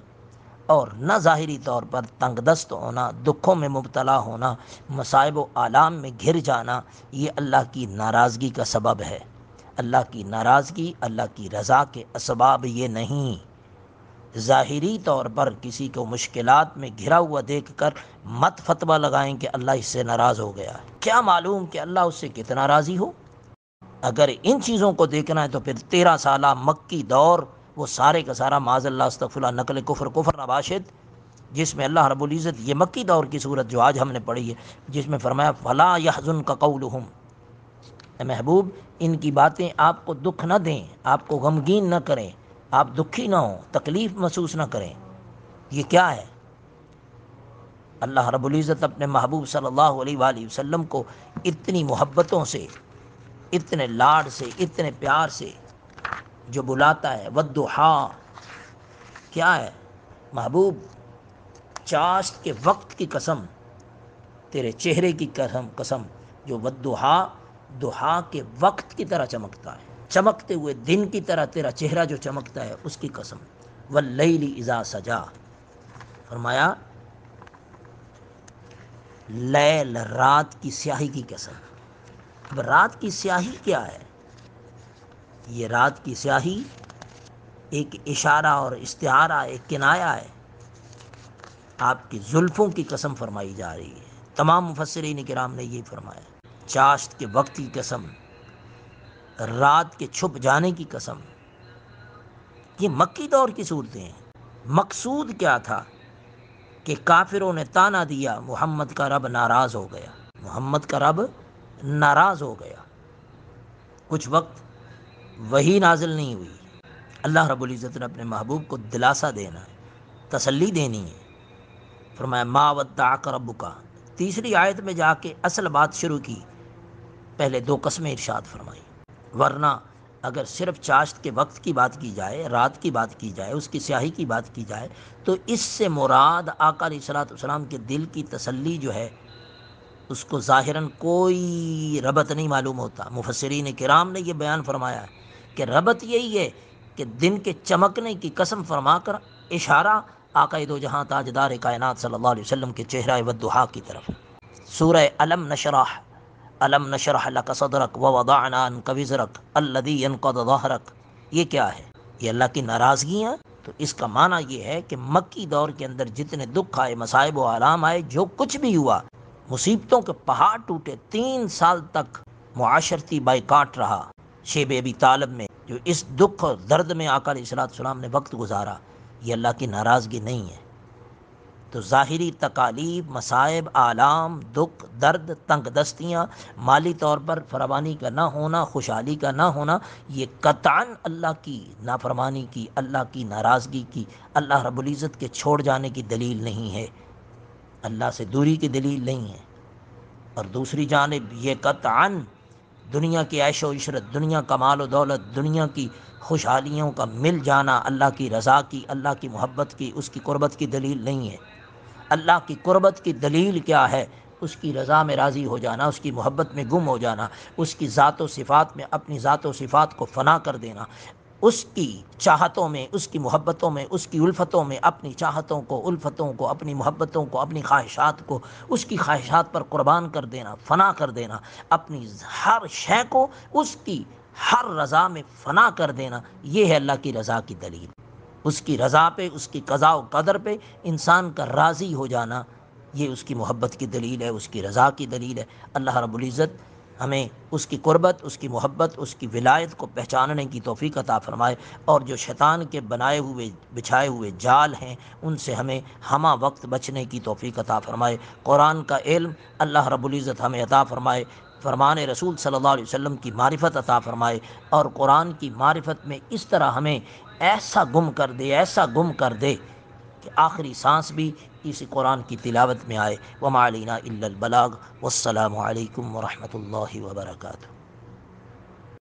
اور نہ ظاہری طور پر تنگ دست ہونا، دکھوں میں مبتلا ہونا، مصائب و آلام میں گھر جانا، یہ اللہ کی ناراضگی کا سبب ہے۔ اللہ کی ناراضگی، اللہ کی رضا کے اسباب یہ نہیں۔ ظاہری طور پر کسی کو مشکلات میں گھرا ہوا دیکھ کر مت فتویٰ لگائیں کہ اللہ اس سے ناراض ہو گیا، کیا معلوم کہ اللہ اس سے کتنا راضی ہو۔ اگر ان چیزوں کو دیکھنا ہے تو پھر 13 سالہ مکی دور، وہ سارے کا سارا معاذ اللہ استغفر اللہ نقل کفر نباشد، جس میں اللہ رب العزت یہ مکی دور کی صورت جو آج ہم نے پڑھی ہے، جس میں فرمایا فلا يحزنک قولہم، اے محبوب ان کی باتیں آپ کو دکھ نہ دیں، آپ کو غمگین نہ کریں، آپ دکھی نہ ہوں، تکلیف محسوس نہ کریں۔ یہ کیا ہے؟ اللہ رب العزت اپنے محبوب صلی اللہ علیہ وآلہ وسلم کو اتنی محبتوں سے، اتنے لاڈ سے، اتنے پیار سے جو بلاتا ہے، والضحیٰ، کیا ہے محبوب چاشت کے وقت کی قسم، تیرے چہرے کی قسم جو والضحیٰ، ضحیٰ کے وقت کی طرح چمکتا ہے، چمکتے ہوئے دن کی طرح تیرا چہرہ جو چمکتا ہے اس کی قسم، واللیل اذا سجا، فرمایا لیل رات کی سیاہی کی قسم۔ اب رات کی سیاہی کیا ہے؟ یہ رات کی سیاہی ایک اشارہ اور استعارہ، ایک کنایہ ہے، آپ کی زلفوں کی قسم فرمائی جا رہی ہے۔ تمام مفسرین کرام نے یہ فرمایا، چاشت کے وقت کی قسم، رات کے چھپ جانے کی قسم۔ یہ مکی دور کی صورتیں ہیں۔ مقصود کیا تھا کہ کافروں نے تانا دیا محمد کا رب ناراض ہو گیا، محمد کا رب ناراض ہو گیا۔ کچھ وقت وحی نازل نہیں ہوئی، اللہ رب العزت نے اپنے محبوب کو دلاسا دینا ہے، تسلی دینی ہے۔ فرمایا ما ودعک ربک، تیسری آیت میں جا کے اصل بات شروع کی، پہلے دو قسمیں ارشاد فرمائی۔ ورنہ اگر صرف چاشت کے وقت کی بات کی جائے، رات کی بات کی جائے، اس کی سیاہی کی بات کی جائے، تو اس سے مراد آقا علیہ الصلوۃ والسلام کے دل کی تسلی جو ہے اس کو ظاہراً کوئی ربط نہیں معلوم ہوتا۔ مفسرین کرام نے یہ بیان فرمایا ہے کہ ربط یہی ہے کہ دن کے چمکنے کی قسم فرما کر اشارہ آقا دو جہاں تاجدار کائنات صلی اللہ علیہ وسلم کے چہرہ والضحیٰ کی طرف۔ سورہ علم نشرح لک صدرک ووضعنا عنک وزرک الذی ینقض ظہرک، یہ کیا ہے؟ یہ اللہ کی ناراضگیاں۔ تو اس کا معنی یہ ہے کہ مکی دور کے اندر جتنے دکھ آئے، مصائب و آلام آئے، جو کچھ بھی ہوا، مصیبتوں کے پہاڑ ٹوٹے، 3 سال تک معاشرتی بائیکاٹ رہا شیب ابی طالب میں، جو اس دکھ اور درد میں آقا علیہ الصلوۃ والسلام نے وقت گزارا، یہ اللہ کی ناراضگی نہیں ہے۔ تو ظاہری تکالیف، مصائب، آلام، دکھ، درد، تنگ دستیاں، مالی طور پر فراوانی کا نہ ہونا، خوشحالی کا نہ ہونا، یہ قطعاً اللہ کی نافرمانی کی، اللہ کی ناراضگی کی، اللہ رب العزت کے چھوڑ جانے کی دلیل نہیں ہے، اللہ سے دوری کی دلیل نہیں ہے۔ اور دوسری جانب یہ قطعاً دنیا کی عیش و عشرت، دنیا کا مال و دولت، دنیا کی خوشحالیوں کا مل جانا اللہ کی رضا کی، اللہ کی محبت کی، اس کی قربت کی دلیل نہیں ہے۔ اللہ کی قربت کی دلیل کیا ہے؟ اس کی رضا میں راضی ہو جانا، اس کی محبت میں گم ہو جانا، اس کی ذات و صفات میں اپنی ذات و صفات کو فنا کر دینا، اس کی چاہتوں میں، اس کی محبتوں میں، اس کی الفتوں میں اپنی چاہتوں کو، الفتوں کو، اپنی محبتوں کو، اپنی خواہشات کو اس کی خواہشات پر قربان کر دینا، فنا کر دینا، اپنی ہر شے کو اس کی ہر رضا میں فنا کر دینا، یہ ہے اللہ کی رضا کی دلیل۔ اس کی رضا پہ، اس کی قضاء و قدر پہ انسان کا راضی ہو جانا، یہ اس کی محبت کی دلیل ہے، اس کی رضا کی دلیل ہے۔ اللہ رب العزت ہمیں اس کی قربت، اس کی محبت، اس کی ولایت کو پہچاننے کی توفیق عطا فرمائے، اور جو شیطان کے بنائے ہوئے، بچھائے ہوئے جال ہیں، ان سے ہمیں ہمہ وقت بچنے کی توفیق عطا فرمائے۔ قرآن کا علم اللہ رب العزت ہمیں عطا فرمائے، فرمان رسول صلی اللہ علیہ وسلم کی معرفت عطا فرمائے، اور قرآن کی معرفت میں اس طرح ہمیں ایسا گم کر دے، ایسا گم کر دے کہ آخری سانس بھی اسی قرآن کی تلاوت میں آئے۔ وما علینا الا البلاغ، والسلام علیکم ورحمۃ اللہ وبرکاتہ۔